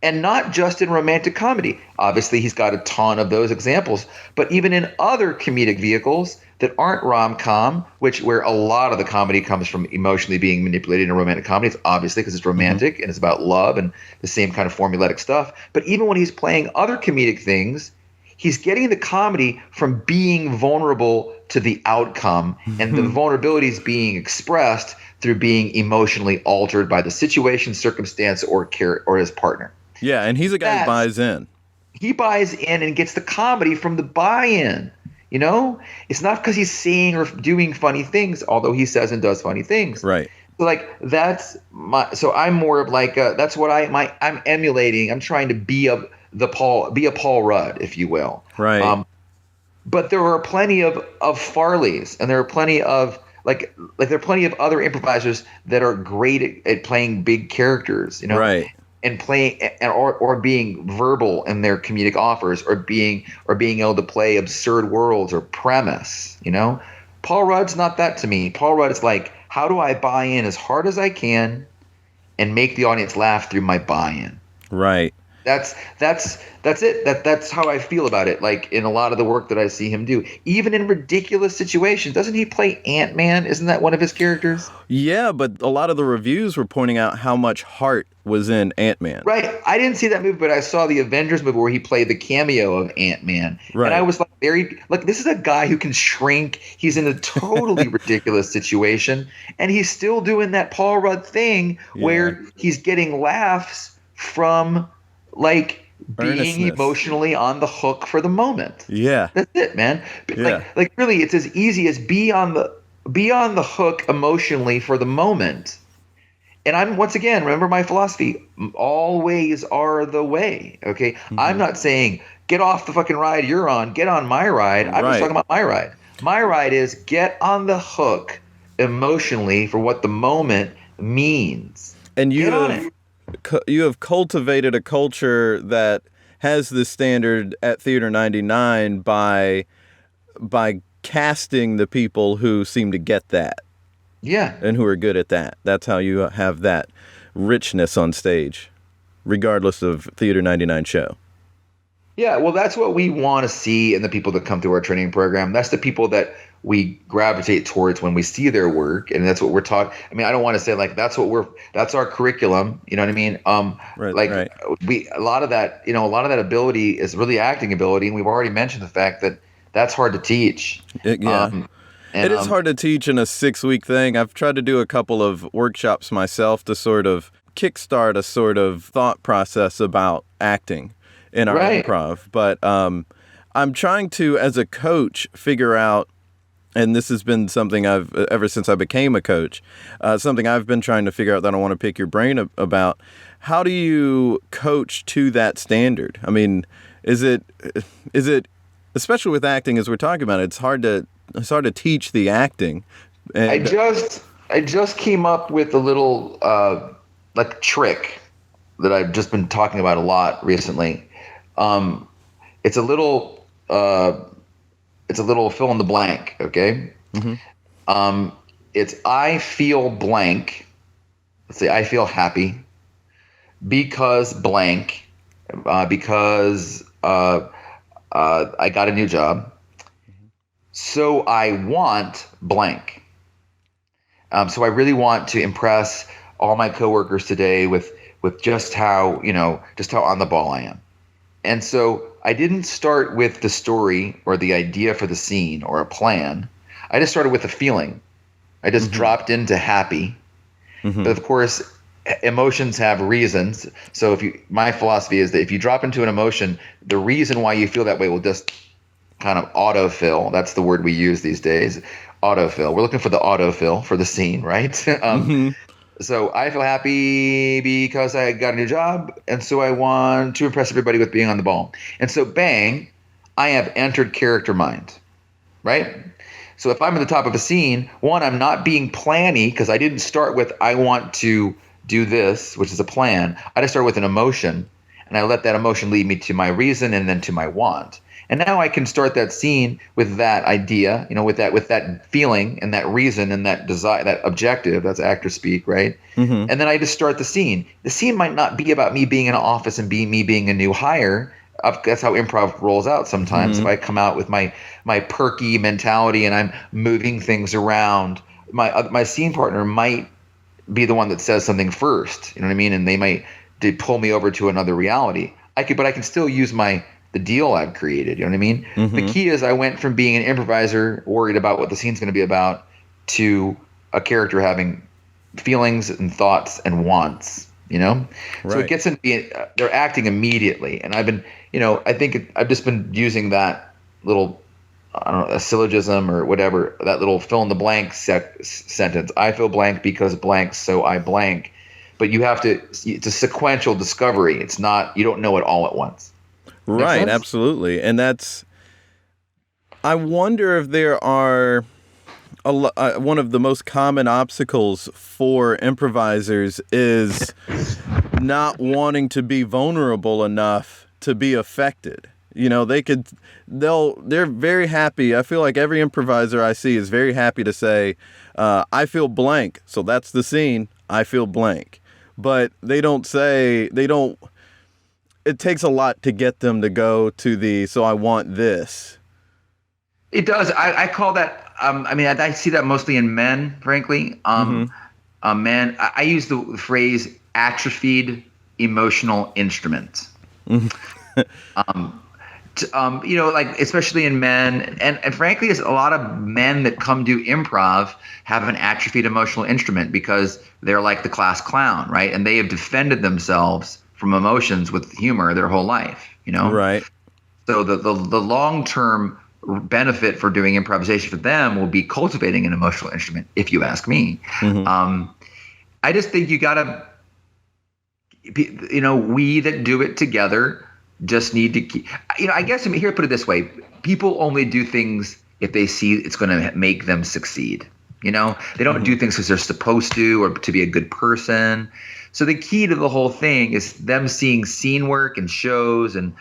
And not just in romantic comedy. Obviously, he's got a ton of those examples, but even in other comedic vehicles that aren't rom-com, where a lot of the comedy comes from emotionally being manipulated in a romantic comedy. It's obviously because it's romantic and it's about love and the same kind of formulaic stuff. But even when he's playing other comedic things, he's getting the comedy from being vulnerable to the outcome, and the vulnerability is being expressed through being emotionally altered by the situation, circumstance, or his partner. Yeah, and he's a guy who buys in. He buys in and gets the comedy from the buy-in. You know, it's not because he's saying or doing funny things, although he says and does funny things. Right. So like so I'm more of like that's what I'm emulating. I'm trying to be a Paul Rudd, if you will. Right. But there are plenty of Farleys, and there are plenty of like there are plenty of other improvisers that are great at playing big characters. You know. Right. And playing or being verbal in their comedic offers, or being able to play absurd worlds or premise, you know. Paul Rudd's not that to me. Paul Rudd is like, how do I buy in as hard as I can and make the audience laugh through my buy-in? Right. That's it. That's how I feel about it. Like in a lot of the work that I see him do, even in ridiculous situations. Doesn't he play Ant-Man? Isn't that one of his characters? Yeah, but a lot of the reviews were pointing out how much heart was in Ant-Man. Right. I didn't see that movie, but I saw the Avengers movie where he played the cameo of Ant-Man. Right. And I was like, this is a guy who can shrink. He's in a totally ridiculous situation, and he's still doing that Paul Rudd thing where he's getting laughs from like being emotionally on the hook for the moment. Yeah. That's it, man. Yeah. Like really, it's as easy as be on the hook emotionally for the moment. And I'm, once again, remember my philosophy, always are the way. Okay. Mm-hmm. I'm not saying get off the fucking ride you're on, get on my ride. I'm just talking about my ride. My ride is get on the hook emotionally for what the moment means. And you have cultivated a culture that has this standard at Theater 99 by casting the people who seem to get that. Yeah. And who are good at that. That's how you have that richness on stage, regardless of Theater 99 show. Yeah, well, that's what we want to see in the people that come through our training program. That's the people that we gravitate towards when we see their work, and that's what we're talking. I mean, I don't want to say like that's our curriculum. You know what I mean? Right. A lot of that ability is really acting ability, and we've already mentioned the fact that that's hard to teach. It is hard to teach in a 6-week thing. I've tried to do a couple of workshops myself to sort of kickstart a sort of thought process about acting in our improv. But I'm trying to, as a coach, figure out, and this has been something ever since I became a coach, something I've been trying to figure out that I want to pick your brain about. How do you coach to that standard? I mean, is it, especially with acting, as we're talking about, it's hard to teach the acting. And I just came up with a little trick that I've just been talking about a lot recently. It's a little it's a little fill in the blank. Okay. It's I feel blank. Let's say I feel happy because blank, because I got a new job. So I want blank. So I really want to impress all my coworkers today with just how, just how on the ball I am. And so I didn't start with the story or the idea for the scene or a plan. I just started with a feeling. I just dropped into happy. But of course, emotions have reasons. So my philosophy is that if you drop into an emotion, the reason why you feel that way will just kind of autofill. That's the word we use these days. Autofill. We're looking for the autofill for the scene, right? So I feel happy because I got a new job, and so I want to impress everybody with being on the ball. And so bang, I have entered character mind, right? So if I'm at the top of a scene, one, I'm not being planny because I didn't start with I want to do this, which is a plan. I just started with an emotion, and I let that emotion lead me to my reason and then to my want. And now I can start that scene with that idea, with that feeling and that reason and that desire, that objective. That's actor speak, right? And then I just start the scene. The scene might not be about me being in an office and me being a new hire. That's how improv rolls out sometimes. If I come out with my perky mentality and I'm moving things around, my scene partner might be the one that says something first. You know what I mean? And they pull me over to another reality. But I can still use the deal I've created. You know what I mean? The key is I went from being an improviser worried about what the scene's going to be about to a character having feelings and thoughts and wants, Right. So it gets into they're acting immediately. And I've been, I think I've just been using that little, I don't know, a syllogism or whatever, that little fill in the blank sentence. I feel blank because blank, so I blank. But it's a sequential discovery. It's not, you don't know it all at once. Right, absolutely. And I wonder if there are one of the most common obstacles for improvisers is not wanting to be vulnerable enough to be affected. They're very happy. I feel like every improviser I see is very happy to say, I feel blank. So that's the scene. I feel blank. But it takes a lot to get them to go to so I want this. It does. I call that, I see that mostly in men, frankly. Men, I use the phrase atrophied emotional instruments. Especially in men. And frankly, it's a lot of men that come to improv have an atrophied emotional instrument because they're like the class clown, right? And they have defended themselves from emotions with humor their whole life, Right. So the long-term benefit for doing improvisation for them will be cultivating an emotional instrument, if you ask me. I just think you gotta, we that do it together just need to keep, I guess, here, put it this way. People only do things if they see it's going to make them succeed. They don't do things because they're supposed to or to be a good person. So the key to the whole thing is them seeing scene work and shows and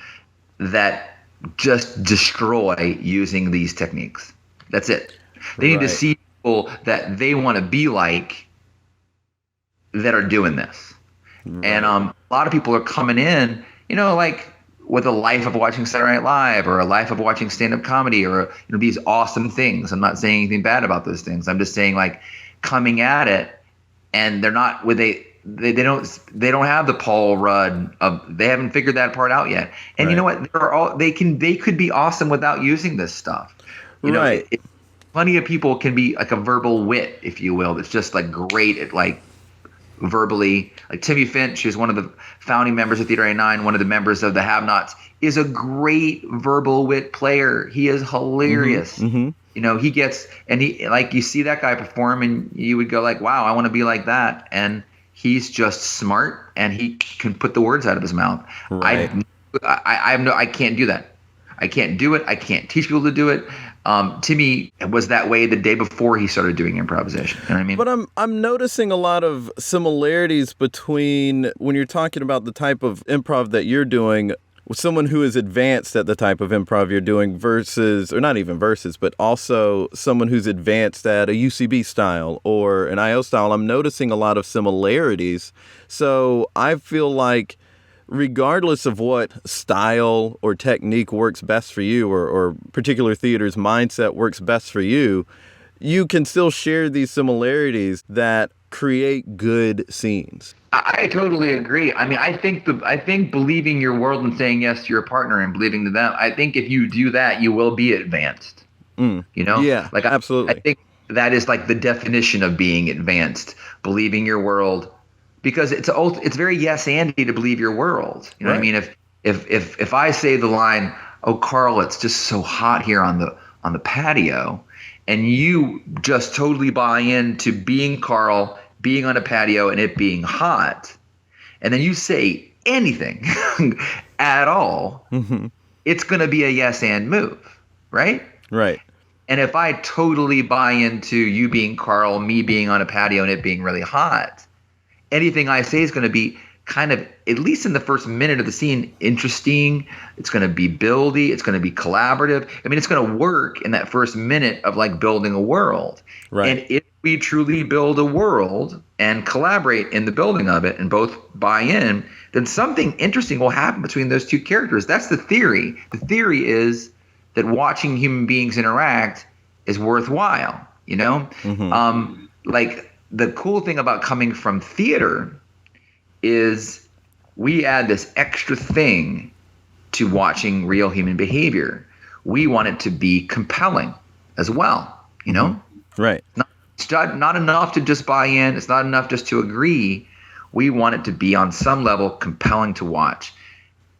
that just destroy using these techniques. That's it. They need to see people that they want to be like that are doing this. Right. And a lot of people are coming in, like with a life of watching Saturday Night Live or a life of watching stand-up comedy or these awesome things. I'm not saying anything bad about those things. I'm just saying like coming at it and they're not with they don't have the Paul Rudd they haven't figured that part out yet. And right. You know what? They could be awesome without using this stuff. Right. Plenty of people can be like a verbal wit, if you will. That's just like great at like verbally. Like Timmy Finch, who's one of the founding members of Theater 89, one of the members of the Have-Nots, is a great verbal wit player. He is hilarious. He gets, and you see that guy perform and you would go like, wow, I want to be like that. And he's just smart and he can put the words out of his mouth. Right. I can't do that. I can't do it. I can't teach people to do it. Timmy was that way the day before he started doing improvisation. You know what I mean? But I'm noticing a lot of similarities between when you're talking about the type of improv that you're doing someone who is advanced at the type of improv you're doing versus, or not even versus, but also someone who's advanced at a UCB style or an IO style, I'm noticing a lot of similarities. So I feel like regardless of what style or technique works best for you, or particular theater's mindset works best for you, you can still share these similarities that create good scenes. I totally agree. I mean, I think believing your world and saying yes to your partner and believing to them, I think if you do that, you will be advanced. You know? Yeah, like absolutely. I think that is like the definition of being advanced, believing your world, because it's very yes-andy to believe your world. You know what I mean? If I say the line, "Oh, Carl, it's just so hot here on the patio," and you just totally buy into being Carl, being on a patio and it being hot, and then you say anything at all, it's going to be a yes and move, right? Right. And if I totally buy into you being Carl, me being on a patio and it being really hot, anything I say is going to be kind of, at least in the first minute of the scene, interesting. It's going to be buildy. It's going to be collaborative. I mean, it's going to work in that first minute of like building a world. Right. And if we truly build a world and collaborate in the building of it and both buy in, then something interesting will happen between those two characters. That's the theory. The theory is that watching human beings interact is worthwhile, you know? Like the cool thing about coming from theater is we add this extra thing to watching real human behavior. We want it to be compelling as well, you know? Right. It's not enough to just buy in. It's not enough just to agree. We want it to be on some level compelling to watch.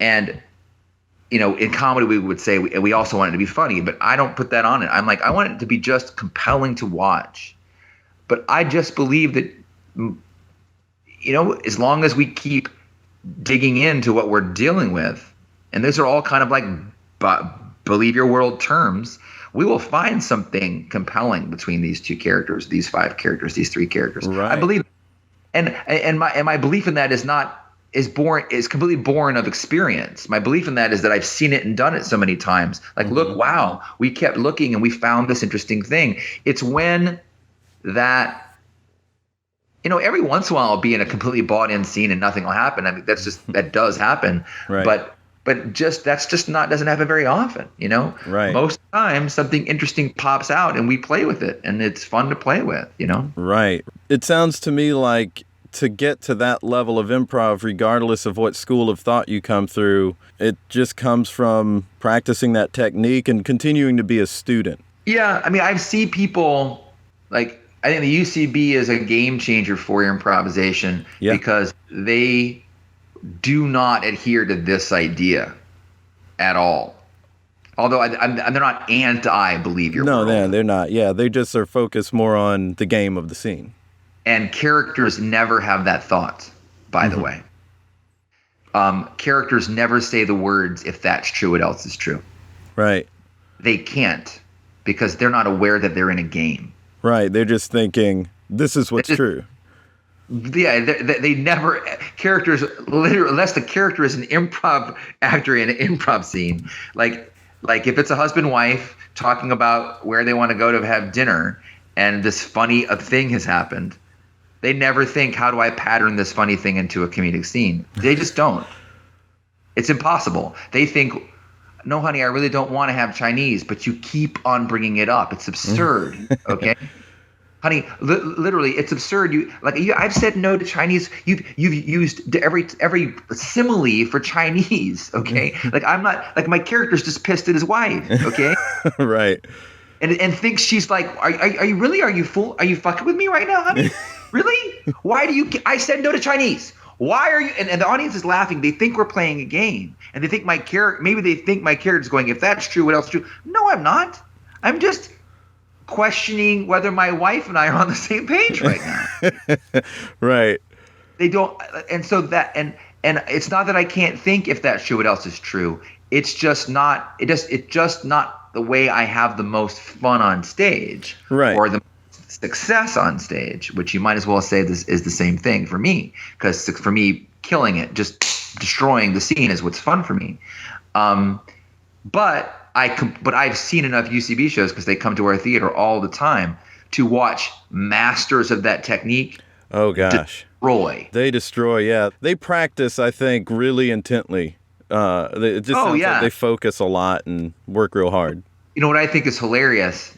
And, you know, in comedy, we would say we also want it to be funny, but I don't put that on it. I'm like, I want it to be just compelling to watch. But I just believe that, you know, as long as we keep digging into what we're dealing with, and those are all kind of like believe your world terms, we will find something compelling between these two characters, these 5 characters, these 3 characters. Right. I believe, and my belief in that is completely born of experience. My belief in that is that I've seen it and done it so many times. Like, look, wow, we kept looking and we found this interesting thing. It's when that, you know, every once in a while I'll be in a completely bought in scene and nothing will happen. I mean, that does happen. Right. But doesn't happen very often, you know? Right. Most of the time something interesting pops out and we play with it and it's fun to play with, you know? Right. It sounds to me like to get to that level of improv, regardless of what school of thought you come through, it just comes from practicing that technique and continuing to be a student. Yeah. I mean, I see people like, I think the UCB is a game changer for your improvisation because they do not adhere to this idea at all. Although they're not anti-believe your world. No, they're not. Yeah, they just are focused more on the game of the scene. And characters never have that thought, by the way. Characters never say the words, if that's true, what else is true? Right. They can't because they're not aware that they're in a game. Right. They're just thinking, this is what's true. Yeah, they never, characters, literally, unless the character is an improv actor in an improv scene, like if it's a husband-wife talking about where they want to go to have dinner and this funny thing has happened, they never think, how do I pattern this funny thing into a comedic scene? They just don't. It's impossible. They think, no, honey, I really don't want to have Chinese, but you keep on bringing it up. It's absurd, okay? Honey, literally, it's absurd. I've said no to Chinese. You've used every simile for Chinese. Okay, like I'm not like my character's just pissed at his wife. Okay, right, and thinks she's like, are you really? Are you fucking with me right now, honey? Really? Why do you? I said no to Chinese. Why are you? And the audience is laughing. They think we're playing a game, and they think my character. Maybe they think my character's going, if that's true, what else is true? No, I'm not. I'm just questioning whether my wife and I are on the same page right now. Right. They don't, and so that, and it's not that I can't think if that's true, what else is true. It's just not, it's just not the way I have the most fun on stage. Right. Or the success on stage, which you might as well say this is the same thing for me, because for me, killing it just destroying the scene is what's fun for me. But I've seen enough UCB shows because they come to our theater all the time to watch masters of that technique. Oh gosh, destroy. They destroy. Yeah, they practice. I think really intently. It just sounds like they focus a lot and work real hard. You know what I think is hilarious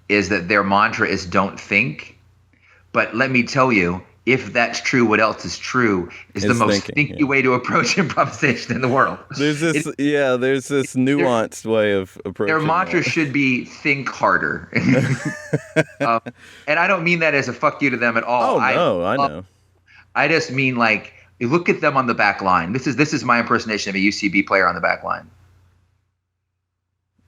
is that their mantra is "Don't think." But let me tell you, if that's true, what else is true is the most thinky way to approach improvisation in the world. There's this nuanced way of approaching. Their mantra should be "Think harder," and I don't mean that as a fuck you to them at all. Oh no, I know. I just mean like you look at them on the back line. This is my impersonation of a UCB player on the back line.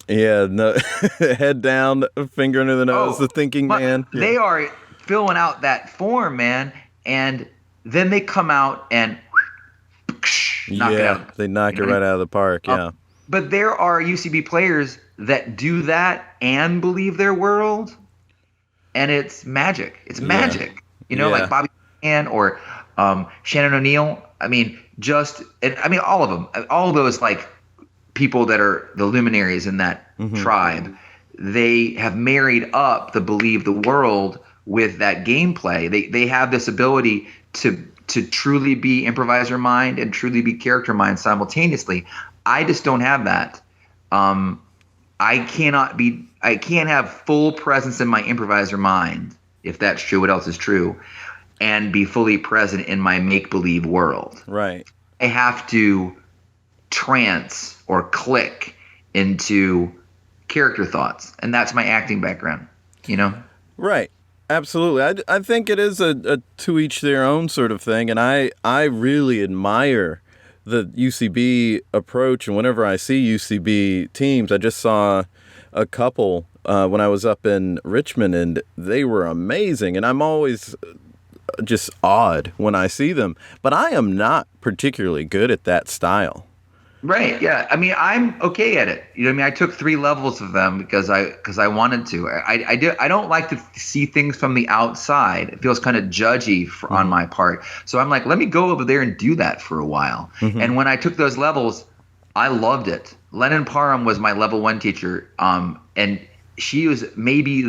Yeah, no, head down, finger under the nose, the thinking man. Yeah. They are filling out that form, man, and then they come out and knock it out. They knock it right out of the park. Yeah. But there are UCB players that do that and believe their world, and it's magic. It's magic. You know, like Bobby Ann or Shannon O'Neill. I mean, all of them. All of those like people that are the luminaries in that tribe. They have married up the believe the world with that gameplay. They have this ability to truly be improviser mind and truly be character mind simultaneously. I just don't have that. I can't have full presence in my improviser mind, if that's true, what else is true, and be fully present in my make-believe world. Right. I have to trance or click into character thoughts, and that's my acting background, you know? Right. Absolutely. I think it is a to each their own sort of thing, and I really admire the UCB approach, and whenever I see UCB teams, I just saw a couple when I was up in Richmond, and they were amazing, and I'm always just awed when I see them, but I am not particularly good at that style. Right. Yeah. I mean, I'm okay at it. You know what I mean? I took 3 levels of them because I wanted to. I don't like to see things from the outside. It feels kind of judgy on my part. So I'm like, let me go over there and do that for a while. And when I took those levels, I loved it. Lennon Parham was my level 1 teacher. And she was maybe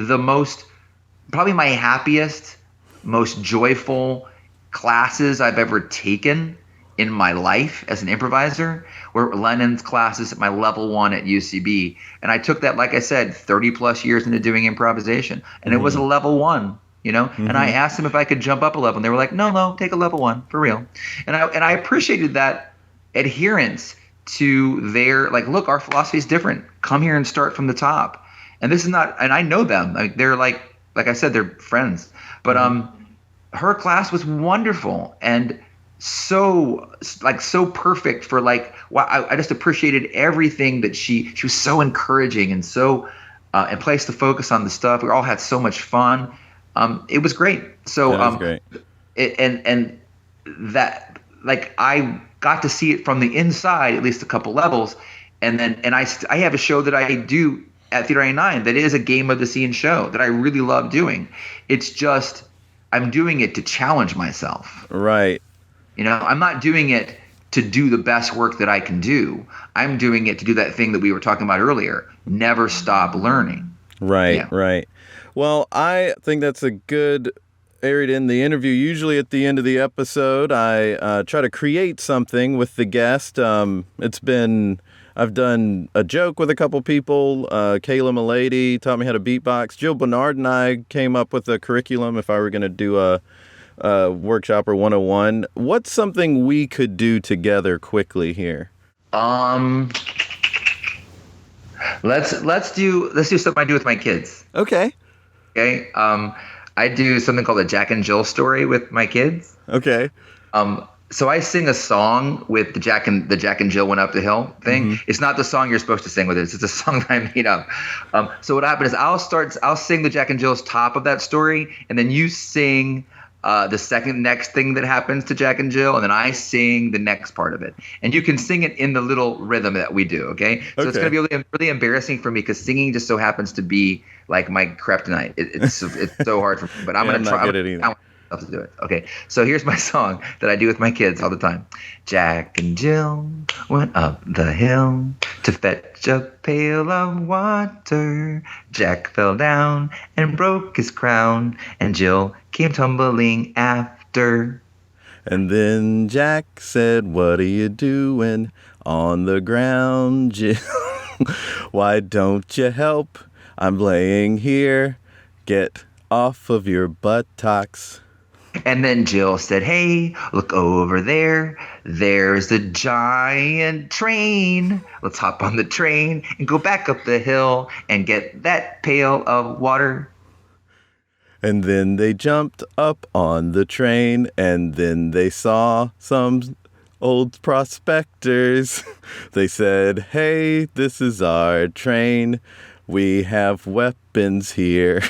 probably my happiest, most joyful classes I've ever taken in my life as an improviser, were Lennon's classes at my level 1 at UCB. And I took that, like I said, 30 plus years into doing improvisation. And it was a level 1, you know? And I asked them if I could jump up a level. And they were like, no, take a level 1 for real. And I appreciated that adherence to their, like, look, our philosophy is different. Come here and start from the top. And this is not, and I know them. Like, they're like I said, they're friends. But her class was wonderful. And so perfect for like, wow, I just appreciated everything that she was so encouraging and so and placed the focus on the stuff. We all had so much fun. It was great. So that was great. And that, like, I got to see it from the inside, at least a couple levels. And then I have a show that I do at Theater 99 that is a game of the scene show that I really love doing. It's just I'm doing it to challenge myself. Right. You know, I'm not doing it to do the best work that I can do. I'm doing it to do that thing that we were talking about earlier. Never stop learning. Right, right. Well, I think that's a good area to end the interview. Usually at the end of the episode, I try to create something with the guest. I've done a joke with a couple people. Kayla Milady taught me how to beatbox. Jill Bernard and I came up with a curriculum if I were going to do a workshop or 101. What's something we could do together quickly here? Let's do something I do with my kids. Okay. I do something called a Jack and Jill story with my kids. Okay. So I sing a song with the Jack and Jill went up the hill thing. It's not the song you're supposed to sing with it. It's a song that I made up. So what happened is I'll sing the Jack and Jill's top of that story, and then you sing the next thing that happens to Jack and Jill, and then I sing the next part of it. And you can sing it in the little rhythm that we do, okay? So it's going to be really embarrassing for me because singing just so happens to be like my kryptonite. It's so hard for me, but I'm going to try. to do it. Okay, so here's my song that I do with my kids all the time. Jack and Jill went up the hill to fetch a pail of water. Jack fell down and broke his crown, and Jill came tumbling after. And then Jack said, "What are you doing on the ground, Jill? Why don't you help? I'm laying here. Get off of your buttocks." And then Jill said, "Hey, look over there. There's a giant train. Let's hop on the train and go back up the hill and get that pail of water." And then they jumped up on the train, and then they saw some old prospectors. They said, "Hey, this is our train. We have weapons here."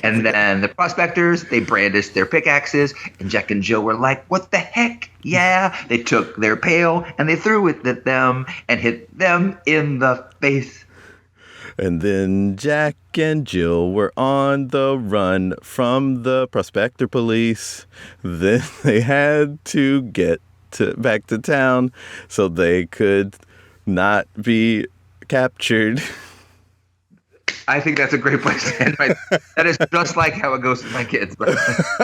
And then the prospectors, they brandished their pickaxes, and Jack and Jill were like, "What the heck? Yeah." They took their pail and they threw it at them and hit them in the face. And then Jack and Jill were on the run from the prospector police. Then they had to get back to town so they could not be captured. I think that's a great place to end. That is just like how it goes with my kids.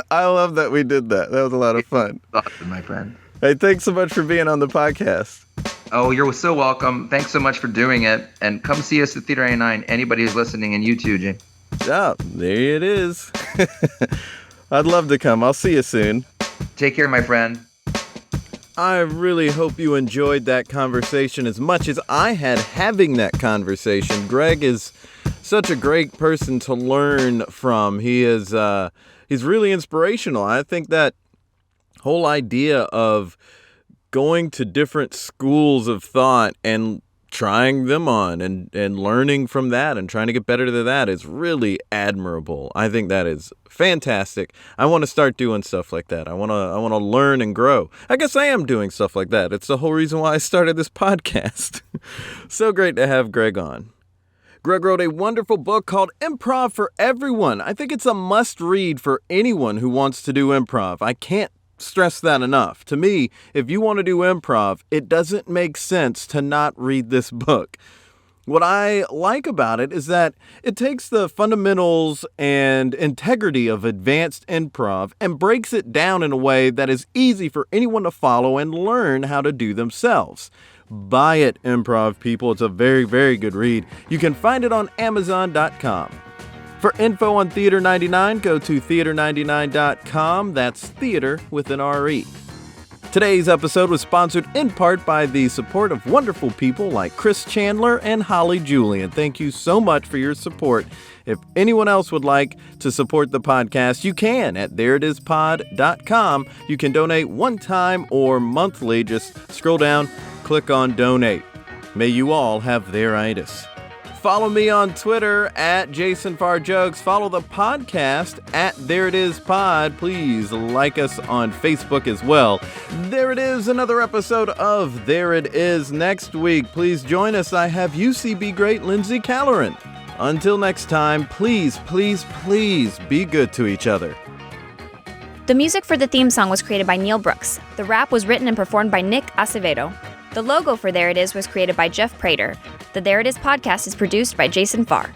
I love that we did that. That was a lot of fun. Awesome, my friend. Hey, thanks so much for being on the podcast. Oh, you're so welcome. Thanks so much for doing it. And come see us at Theater 99. Anybody who's listening, and you too, Jay. Oh, there it is. I'd love to come. I'll see you soon. Take care, my friend. I really hope you enjoyed that conversation as much as I had having that conversation. Greg is such a great person to learn from. He's really inspirational. I think that whole idea of going to different schools of thought and trying them on and learning from that and trying to get better to that is really admirable. I think that is fantastic. I want to start doing stuff like that. I want to learn and grow. I guess I am doing stuff like that. It's the whole reason why I started this podcast. So great to have Greg on. Greg wrote a wonderful book called Improv for Everyone. I think it's a must-read for anyone who wants to do improv. I can't stress that enough. To me, if you want to do improv, it doesn't make sense to not read this book. What I like about it is that it takes the fundamentals and integrity of advanced improv and breaks it down in a way that is easy for anyone to follow and learn how to do themselves. Buy it, improv people. It's a very, very good read. You can find it on Amazon.com. For info on Theater 99, go to theater99.com. That's theater with an R-E. Today's episode was sponsored in part by the support of wonderful people like Chris Chandler and Holly Julian. Thank you so much for your support. If anyone else would like to support the podcast, you can at thereitispod.com. You can donate one time or monthly. Just scroll down, click on donate. May you all have their-itis. Follow me on Twitter at JasonFarJokes. Follow the podcast at There It Is Pod. Please like us on Facebook as well. There it is, another episode of There It Is. Next week, please join us. I have UCB great Lindsay Calloran. Until next time, please, please, please be good to each other. The music for the theme song was created by Neil Brooks. The rap was written and performed by Nick Acevedo. The logo for There It Is was created by Jeff Prater. The There It Is podcast is produced by Jason Farr.